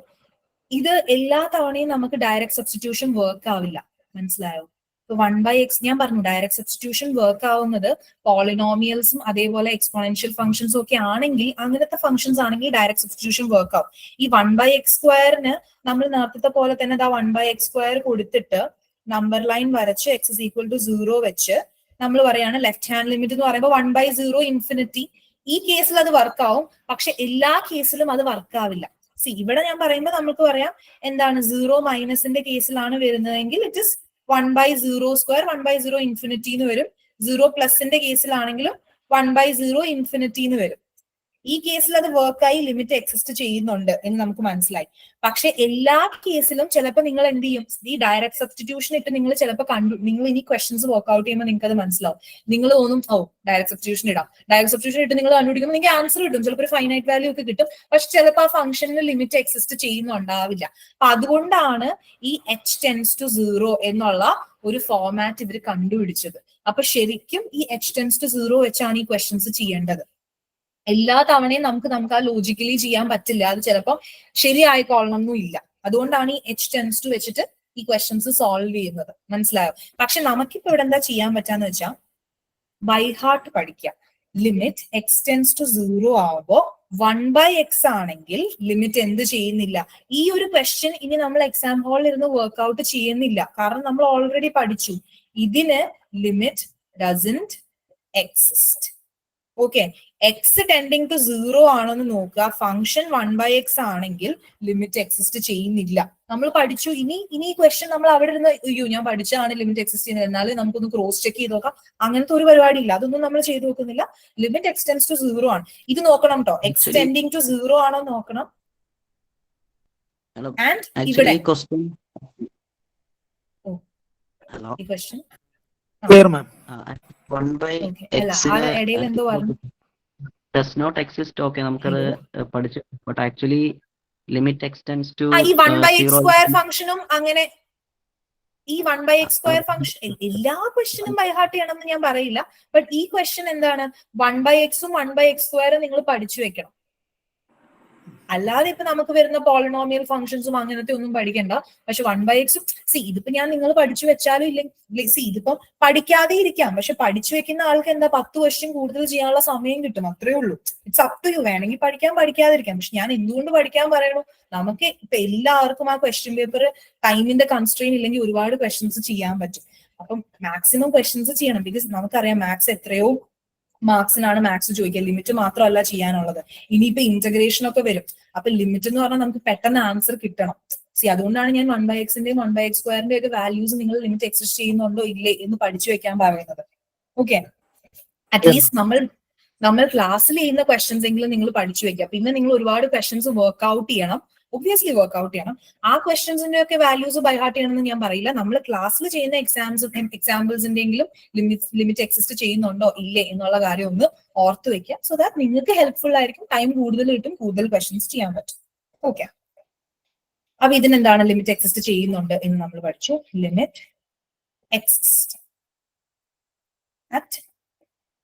A: ഇത് എല്ലാ തവണയും നമുക്ക് ഡയറക്റ്റ് സബ്സ്റ്റിറ്റ്യൂഷൻ വർക്ക് ആവില്ല. മനസ്സിലായോ? 1 by x ഞാൻ പറഞ്ഞു, ഡയറക്റ്റ് സബ്സ്റ്റിറ്റ്യൂഷൻ വർക്ക് ആവുന്നത് പോളിനോമിയൽസും അതേപോലെ എക്സ്പോണൻഷ്യൽ ഫംഗ്ഷൻസും ഒക്കെ ആണെങ്കിൽ, അങ്ങനത്തെ ഫംഗ്ഷൻസ് ആണെങ്കിൽ ഡയറക്റ്റ് സബ്സ്റ്റിറ്റ്യൂഷൻ വർക്ക് ആവും. ഈ 1 by x സ്ക്വയറിന് നമ്മൾ നേരത്തെ പോലെ തന്നെ 1 by x സ്ക്വയർ കൊടുത്തിട്ട് നമ്പർ ലൈൻ വരച്ച് x is equal to 0 വെച്ച് നമ്മൾ പറയാണ് ലെഫ്റ്റ് ഹാൻഡ് ലിമിറ്റ് എന്ന് പറയുമ്പോൾ 1 by 0 ഇൻഫിനിറ്റി. ഈ കേസിൽ അത് വർക്ക് ആവും, പക്ഷെ എല്ലാ കേസിലും അത് വർക്ക് ആവില്ല. സി, ഇവിടെ ഞാൻ പറയുമ്പോൾ നമുക്ക് പറയാം എന്താണ്, 0 മൈനസിന്റെ കേസിലാണ് വരുന്നതെങ്കിൽ it is 1 by 0 square 1 by 0 infinity എന്ന് വരും. 0 പ്ലസിന്റെ കേസിലാണെങ്കിലും 1 by 0 ഇൻഫിനിറ്റി എന്ന് വരും. ഈ കേസിൽ അത് വർക്കായി ലിമിറ്റ് എക്സിസ്റ്റ് ചെയ്യുന്നുണ്ട് എന്ന് നമുക്ക് മനസ്സിലായി. പക്ഷെ എല്ലാ കേസിലും ചിലപ്പോൾ നിങ്ങൾ എന്ത് ചെയ്യും, ഈ ഡയറക്റ്റ് സബ്സ്റ്റിറ്റ്യൂഷൻ ഇട്ട് നിങ്ങൾ ചിലപ്പോൾ നിങ്ങൾ ഇനി ക്വസ്റ്റൻസ് വർക്ക്ഔട്ട് ചെയ്യുമ്പോൾ നിങ്ങൾക്ക് അത് മനസ്സിലാവും. നിങ്ങൾ തോന്നും ഡയറക്റ്റ് സബ്സ്റ്റിറ്റ്യൂഷൻ ഇടാം. ഡയറക്റ്റ് സബ്സ്റ്റിറ്റ്യൂഷൻ ഇട്ട് നിങ്ങൾ കണ്ടുപിടിക്കുമ്പോൾ നിങ്ങൾക്ക് ആൻസർ കിട്ടും, ചിലപ്പോൾ ഒരു ഫൈനൈറ്റ് വാല്യൂ ഒക്കെ കിട്ടും. പക്ഷെ ചിലപ്പോൾ ആ ഫംഗ്ഷനിൽ ലിമിറ്റ് എക്സിസ്റ്റ് ചെയ്യുന്നുണ്ടാവില്ല. അപ്പൊ അതുകൊണ്ടാണ് ഈ h ടെൻസ് ടു 0 എന്നുള്ള ഒരു ഫോർമാറ്റ് ഇവർ കണ്ടുപിടിച്ചത്. അപ്പൊ ശരിക്കും ഈ h ടെൻസ് ടു 0 വെച്ചാണ് ഈ ക്വസ്റ്റൻസ് ചെയ്യേണ്ടത്. എല്ലാ തവണയും നമുക്ക് ആ ലോജിക്കലി ചെയ്യാൻ പറ്റില്ല, അത് ചിലപ്പോൾ ശരിയായിക്കൊള്ളണമെന്നും ഇല്ല. അതുകൊണ്ടാണ് ഈ h ടെൻസ് ടു വെച്ചിട്ട് ഈ ക്വസ്റ്റൻസ് സോൾവ് ചെയ്യുന്നത്. മനസ്സിലായോ? പക്ഷെ നമുക്കിപ്പോ ഇവിടെ എന്താ ചെയ്യാൻ പറ്റാന്ന് വെച്ചാൽ ബൈ ഹാർട്ട് പഠിക്കാം. ലിമിറ്റ് എക്സ് ടെൻസ് ടു 0 ആവുമ്പോ 1 by x ആണെങ്കിൽ ലിമിറ്റ് എന്ത് ചെയ്യുന്നില്ല. ഈ ഒരു ക്വസ്റ്റ്യൻ ഇനി നമ്മൾ എക്സാം ഹാളിൽ ഇരുന്ന് വർക്ക്ഔട്ട് ചെയ്യുന്നില്ല, കാരണം നമ്മൾ ഓൾറെഡി പഠിച്ചു ഇതിന് limit doesn't exist. Okay, x tending to 0 ആണോന്ന് നോക്കുക. ഫംഗ്ഷൻ 1 by x ആണെങ്കിൽ ലിമിറ്റ് എക്സിസ്റ്റ് ചെയ്യുന്നില്ല. നമ്മൾ പഠിച്ചു. ഇനി ഈ ക്വസ്റ്റ്യൻ നമ്മൾ അവിടെ ഇരുന്ന് അയ്യോ ഞാൻ പഠിച്ചാണ് ലിമിറ്റ് എക്സിസ്റ്റ് ചെയ്യുന്നത്, എന്നാലും നമുക്കൊന്ന് ക്രോസ് ചെക്ക് ചെയ്ത് നോക്കാം, അങ്ങനത്തെ ഒരു പരിപാടി ഇല്ല. അതൊന്നും നമ്മൾ ചെയ്ത് നോക്കുന്നില്ല. ലിമിറ്റ് എക്സ് ടെൻസ് ടു 0 ആണ്. ഇത് നോക്കണം കേട്ടോ, എക്സ് ടെൻഡിങ് ടു 0 ആണോ നോക്കണം. ആൻഡ് ഇവിടെ ഈ ക്വസ്റ്റ്യൻ ഇടയിൽ എന്തോ പറഞ്ഞു,
C: does not exist. Okay, നമുക്കത് പഠിച്ചു. But actually limit x tends to
A: ഈ 1 by x സ്ക്വയർ ഫംഗ്ഷനും അങ്ങനെ ഈ 1 by x സ്ക്വയർ ഫംഗ്ഷൻ എല്ലാ ക്വസ്റ്റ്യനും ബൈ ഹാർട്ട് ചെയ്യണമെന്ന് ഞാൻ പറയില്ല. ബട്ട് ഈ ക്വസ്റ്റ്യൻ എന്താണ്, 1 by x ഉം 1 by x സ്ക്വയറും നിങ്ങൾ പഠിച്ചു വെക്കണം. അല്ലാതെ ഇപ്പൊ നമുക്ക് വരുന്ന പോളിനോമിയൽ ഫംഗ്ഷൻസും അങ്ങനത്തെ ഒന്നും പഠിക്കണ്ട. പക്ഷെ 1/x ഇതിപ്പോ ഞാൻ നിങ്ങൾ പഠിച്ചു വെച്ചാലും ഇല്ലെങ്കിൽ ഇതിപ്പോ പഠിക്കാതെ ഇരിക്കാം, പക്ഷെ പഠിച്ചു വെക്കുന്ന ആൾക്ക് എന്താ 10 ക്വസ്റ്റ്യൻ കൂടുതൽ ചെയ്യാനുള്ള സമയം കിട്ടും, അത്രേ ഉള്ളൂ. It's up to you. വേണമെങ്കിൽ പഠിക്കാൻ പഠിക്കാതിരിക്കാം. പക്ഷെ ഞാൻ എന്തുകൊണ്ട് പഠിക്കാൻ പറയണു, നമുക്ക് ഇപ്പൊ എല്ലാവർക്കും ആ ക്വസ്റ്റ്യൻ പേപ്പർ ടൈമിന്റെ കൺസ്ട്രെയിൻ ഇല്ലെങ്കിൽ ഒരുപാട് ക്വസ്റ്റ്യൻസ് ചെയ്യാൻ പറ്റും. അപ്പം മാക്സിമം ക്വസ്റ്റ്യൻസ് ചെയ്യണം. ബിക്കോസ് നമുക്കറിയാം മാത്സ് എത്രയോ മാർക്സിനാണ് മാത്സ് ചോദിക്കുക, ലിമിറ്റ് മാത്രമല്ല ചെയ്യാനുള്ളത്. ഇനിയിപ്പോ ഇന്റഗ്രേഷൻ ഒക്കെ വരും. അപ്പൊ ലിമിറ്റ് എന്ന് പറഞ്ഞാൽ നമുക്ക് പെട്ടെന്ന് ആൻസർ കിട്ടണം. അതുകൊണ്ടാണ് ഞാൻ 1/xന്റെയും 1/x² ഒക്കെ വാല്യൂസ് നിങ്ങൾ ലിമിറ്റ് എക്സിസ്റ്റ് ചെയ്യുന്നുണ്ടോ ഇല്ലേ എന്ന് പഠിച്ചു വെക്കാൻ പറയുന്നത്. ഓക്കെ, അറ്റ്ലീസ്റ്റ് നമ്മൾ ക്ലാസ്സിൽ ചെയ്യുന്ന ക്വസ്റ്റ്യൻസ് എങ്കിലും നിങ്ങൾ പഠിച്ചു വെക്കുക. പിന്നെ നിങ്ങൾ ഒരുപാട് ക്വസ്റ്റ്യൻസ് വർക്ക്ഔട്ട് ചെയ്യണം, ഒബ്വിയസ്ലി വർക്ക്ഔട്ട് ചെയ്യണം. ആ ക്വസ്റ്റ്യൻസിന്റെ ഒക്കെ വാല്യൂസ് ബൈ ഹാർട്ട് ചെയ്യണമെന്ന് ഞാൻ പറയില്ല. നമ്മൾ ക്ലാസ്സിൽ ചെയ്യുന്ന എക്സാമ്പിൾസിന്റെങ്കിലും ലിമിറ്റ് എക്സിസ്റ്റ് ചെയ്യുന്നുണ്ടോ ഇല്ലേ എന്നുള്ള കാര്യം ഒന്ന് ഓർത്ത് വെക്കുക. സോ ദാറ്റ് നിങ്ങൾക്ക് ഹെൽപ്ഫുൾ ആയിരിക്കും, ടൈം കൂടുതൽ കിട്ടും, കൂടുതൽ ക്വസ്റ്റ്യൻസ് ചെയ്യാൻ പറ്റും. ഓക്കെ, അപ്പൊ ഇതിനെന്താണ് ലിമിറ്റ് എക്സിസ്റ്റ് ചെയ്യുന്നുണ്ട് എന്ന് നമ്മൾ പഠിച്ചു. Limit exist at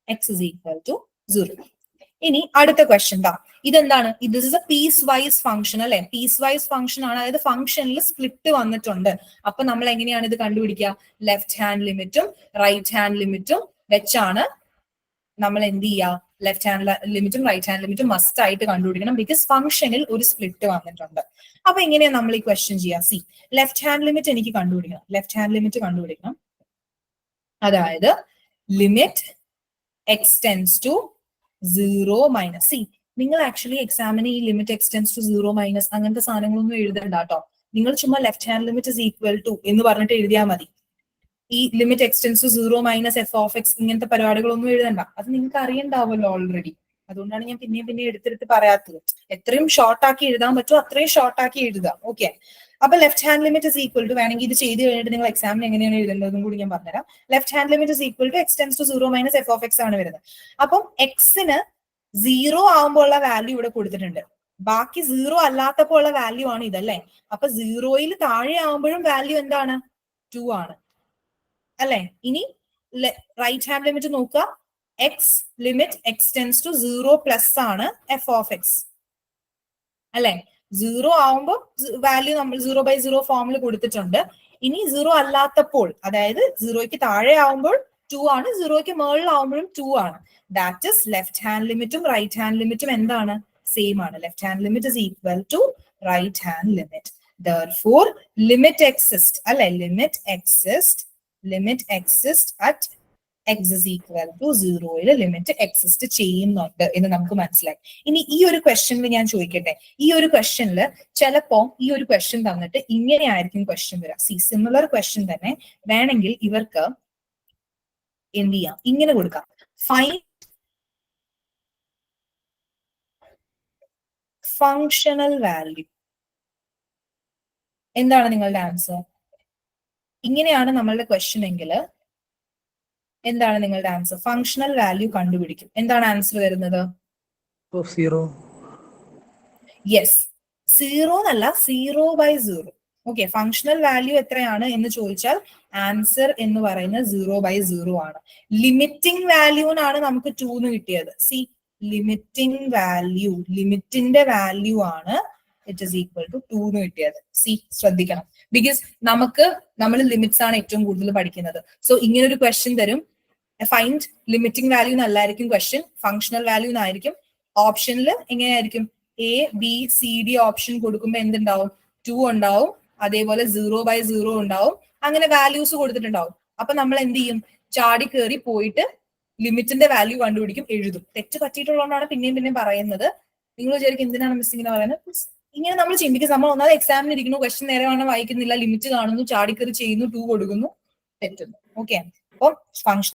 A: x is equal to 0. ഇനി അടുത്ത ക്വസ്റ്റ്യൻ ദാ ഇതെന്താണ്, this is a piecewise function അല്ലെ. പീസ് വൈസ് ഫംഗ്ഷൻ ആണ്, അതായത് ഫംഗ്ഷനിൽ സ്പ്ലിറ്റ് വന്നിട്ടുണ്ട്. അപ്പൊ നമ്മൾ എങ്ങനെയാണ് ഇത് കണ്ടുപിടിക്കുക? ലെഫ്റ്റ് ഹാൻഡ് ലിമിറ്റും റൈറ്റ് ഹാൻഡ് ലിമിറ്റും വെച്ചാണ് നമ്മൾ എന്ത് ചെയ്യുക? ലെഫ്റ്റ് ഹാൻഡ് ലിമിറ്റും റൈറ്റ് ഹാൻഡ് ലിമിറ്റും മസ്റ്റ് ആയിട്ട് കണ്ടുപിടിക്കണം, ബിക്കോസ് ഫംഗ്ഷനിൽ ഒരു സ്പ്ലിറ്റ് വന്നിട്ടുണ്ട്. അപ്പൊ എങ്ങനെയാ നമ്മൾ ഈ ക്വസ്റ്റ്യൻ ചെയ്യുക? ലെഫ്റ്റ് ഹാൻഡ് ലിമിറ്റ് എനിക്ക് കണ്ടുപിടിക്കണം. ലെഫ്റ്റ് ഹാൻഡ് ലിമിറ്റ് കണ്ടുപിടിക്കണം, അതായത് ലിമിറ്റ് x tends to 0 minus. നിങ്ങൾ ആക്ച്വലി എക്സാമിന് ഈ limit x tends to 0 minus അങ്ങനത്തെ സാധനങ്ങളൊന്നും എഴുതണ്ട കേട്ടോ. നിങ്ങൾ ചുമ്മാ left hand limit is equal to എന്ന് പറഞ്ഞിട്ട് എഴുതിയാൽ മതി. ഈ limit x tends to 0 minus f of x ഇങ്ങനത്തെ പരിപാടികളൊന്നും എഴുതണ്ട. അത് നിങ്ങൾക്ക് അറിയണ്ടാവുമല്ലോ ഓൾറെഡി. അതുകൊണ്ടാണ് ഞാൻ പിന്നെ എടുത്തെടുത്ത് പറയാത്തത്. എത്രയും ഷോർട്ട് ആക്കി എഴുതാൻ പറ്റുമോ അത്രയും ഷോർട്ട് ആക്കി എഴുതാം. ഓക്കെ, അപ്പൊ left hand limit is equal to, വേണമെങ്കിൽ ഇത് ചെയ്ത് കഴിഞ്ഞിട്ട് നിങ്ങൾ എക്സാമിന് എങ്ങനെയാണ് എഴുതേണ്ടതെന്നും കൂടി ഞാൻ പറഞ്ഞുതരാം. Left hand limit is equal to x tends to 0 minus f of x ആണ് വരുന്നത്. അപ്പം എക്സിന് 0 ആകുമ്പോൾ ഉള്ള വാല്യൂ ഇവിടെ കൊടുത്തിട്ടുണ്ട്, ബാക്കി 0 അല്ലാത്തപ്പോൾ ഉള്ള വാല്യൂ ആണ് ഇതല്ലേ. അപ്പൊ 0യിൽ താഴെ ആകുമ്പോഴും വാല്യൂ എന്താണ്? 2 ആണ് അല്ലെ. ഇനി റൈറ്റ് ഹാൻഡ് ലിമിറ്റ് നോക്കുക. Limit x tends to 0 plus ആണ് f of x അല്ലെ. 0 ആവുമ്പോൾ വാല്യൂ നമ്മൾ 0/0 ഫോമിൽ കൊടുത്തിട്ടുണ്ട്. ഇനി 0 അല്ലാത്തപ്പോൾ, അതായത് 0ക്ക് താഴെ ആവുമ്പോൾ 2 ആണ്, 0ക്ക് മുകളിൽ ആവുമ്പോഴും 2 ആണ്. ദാറ്റ് ഇസ് ലെഫ്റ്റ് ഹാൻഡ് ലിമിറ്റും റൈറ്റ് ഹാൻഡ് ലിമിറ്റും എന്താണ്? സെയിം ആണ്. Left hand limit is equal to right hand limit. Therefore limit exist അല്ലെ. Limit exist at x is equal to 0 limit exist ചെയ്യുന്നുണ്ട് എന്ന് നമുക്ക് മനസ്സിലായി. ഇനി ഈ ഒരു ക്വസ്റ്റ്യനിൽ ഞാൻ ചോദിക്കട്ടെ, ഈ ഒരു ക്വസ്റ്റ്യനിൽ ചിലപ്പോ ഈ ഒരു ക്വസ്റ്റ്യൻ തന്നിട്ട് ഇങ്ങനെ ആയിരിക്കും ക്വസ്റ്റ്യൻ വരാം. സിമിലർ ക്വസ്റ്റ്യൻ തന്നെ വേണമെങ്കിൽ ഇവർക്ക് എന്ത് ചെയ്യാം, ഇങ്ങനെ കൊടുക്കാം. Find functional value. എന്താണ് നിങ്ങളുടെ ആൻസർ? ഇങ്ങനെയാണ് നമ്മളുടെ ക്വസ്റ്റ്യൻ എങ്കിൽ എന്താണ് നിങ്ങളുടെ ആൻസർ? ഫങ്ഷണൽ വാല്യൂ കണ്ടുപിടിക്കും. എന്താണ് ആൻസർ വരുന്നത്?
B: 0.
A: യെസ്, 0 എന്നല്ല, 0/0. ഓക്കെ, ഫങ്ഷണൽ വാല്യൂ എത്രയാണ് എന്ന് ചോദിച്ചാൽ ആൻസർ എന്ന് പറയുന്നത് 0/0 ആണ്. ലിമിറ്റിംഗ് വാല്യൂനാണ് നമുക്ക് 2 എന്ന് കിട്ടിയത്. ലിമിറ്റിംഗ് വാല്യൂ, ലിമിറ്റിന്റെ വാല്യൂ ആണ് ഇറ്റ് ഇസ് ഈക്വൽ ടു 2 എന്ന് കിട്ടിയത്. ശ്രദ്ധിക്കണം, ബിക്കോസ് നമ്മൾ ലിമിറ്റ്സ് ആണ് ഏറ്റവും കൂടുതൽ പഠിക്കുന്നത്. സോ ഇങ്ങനെ ഒരു ക്വസ്റ്റ്യൻ തരും, ഫൈൻഡ് ലിമിറ്റിംഗ് വാല്യൂ എന്നല്ലായിരിക്കും ക്വസ്റ്റ്യൻ, ഫങ്ഷണൽ വാല്യൂ എന്നായിരിക്കും. ഓപ്ഷനിൽ എങ്ങനെയായിരിക്കും? ABCD ഓപ്ഷൻ കൊടുക്കുമ്പോൾ എന്തുണ്ടാവും? 2 ഉണ്ടാവും, അതേപോലെ 0/0 ഉണ്ടാവും, അങ്ങനെ വാല്യൂസ് കൊടുത്തിട്ടുണ്ടാവും. അപ്പൊ നമ്മൾ എന്ത് ചെയ്യും? ചാടി കയറി പോയിട്ട് ലിമിറ്റിന്റെ വാല്യൂ കണ്ടുപിടിക്കും, എഴുതും. തെറ്റ് പറ്റിയിട്ടുള്ളതുകൊണ്ടാണ് പിന്നെയും പറയുന്നത്. നിങ്ങൾ വിചാരിക്കും എന്തിനാണ് മിസ് ഇങ്ങനെ പറയുന്നത്? ഇങ്ങനെ നമ്മൾ ചെയ്യും, ബിക്കോസ് നമ്മൾ ഒന്നാമത് എക്സാമിന് ഇരിക്കുന്നു, ക്വസ്റ്റ്യൻ നേരെ വേണം വായിക്കുന്നില്ല, ലിമിറ്റ് കാണുന്നു, ചാടിക്കറി ചെയ്യുന്നു, 2 കൊടുക്കുന്നു, തെറ്റുന്നു. ഓക്കെ, അപ്പം ഫങ്ഷൻ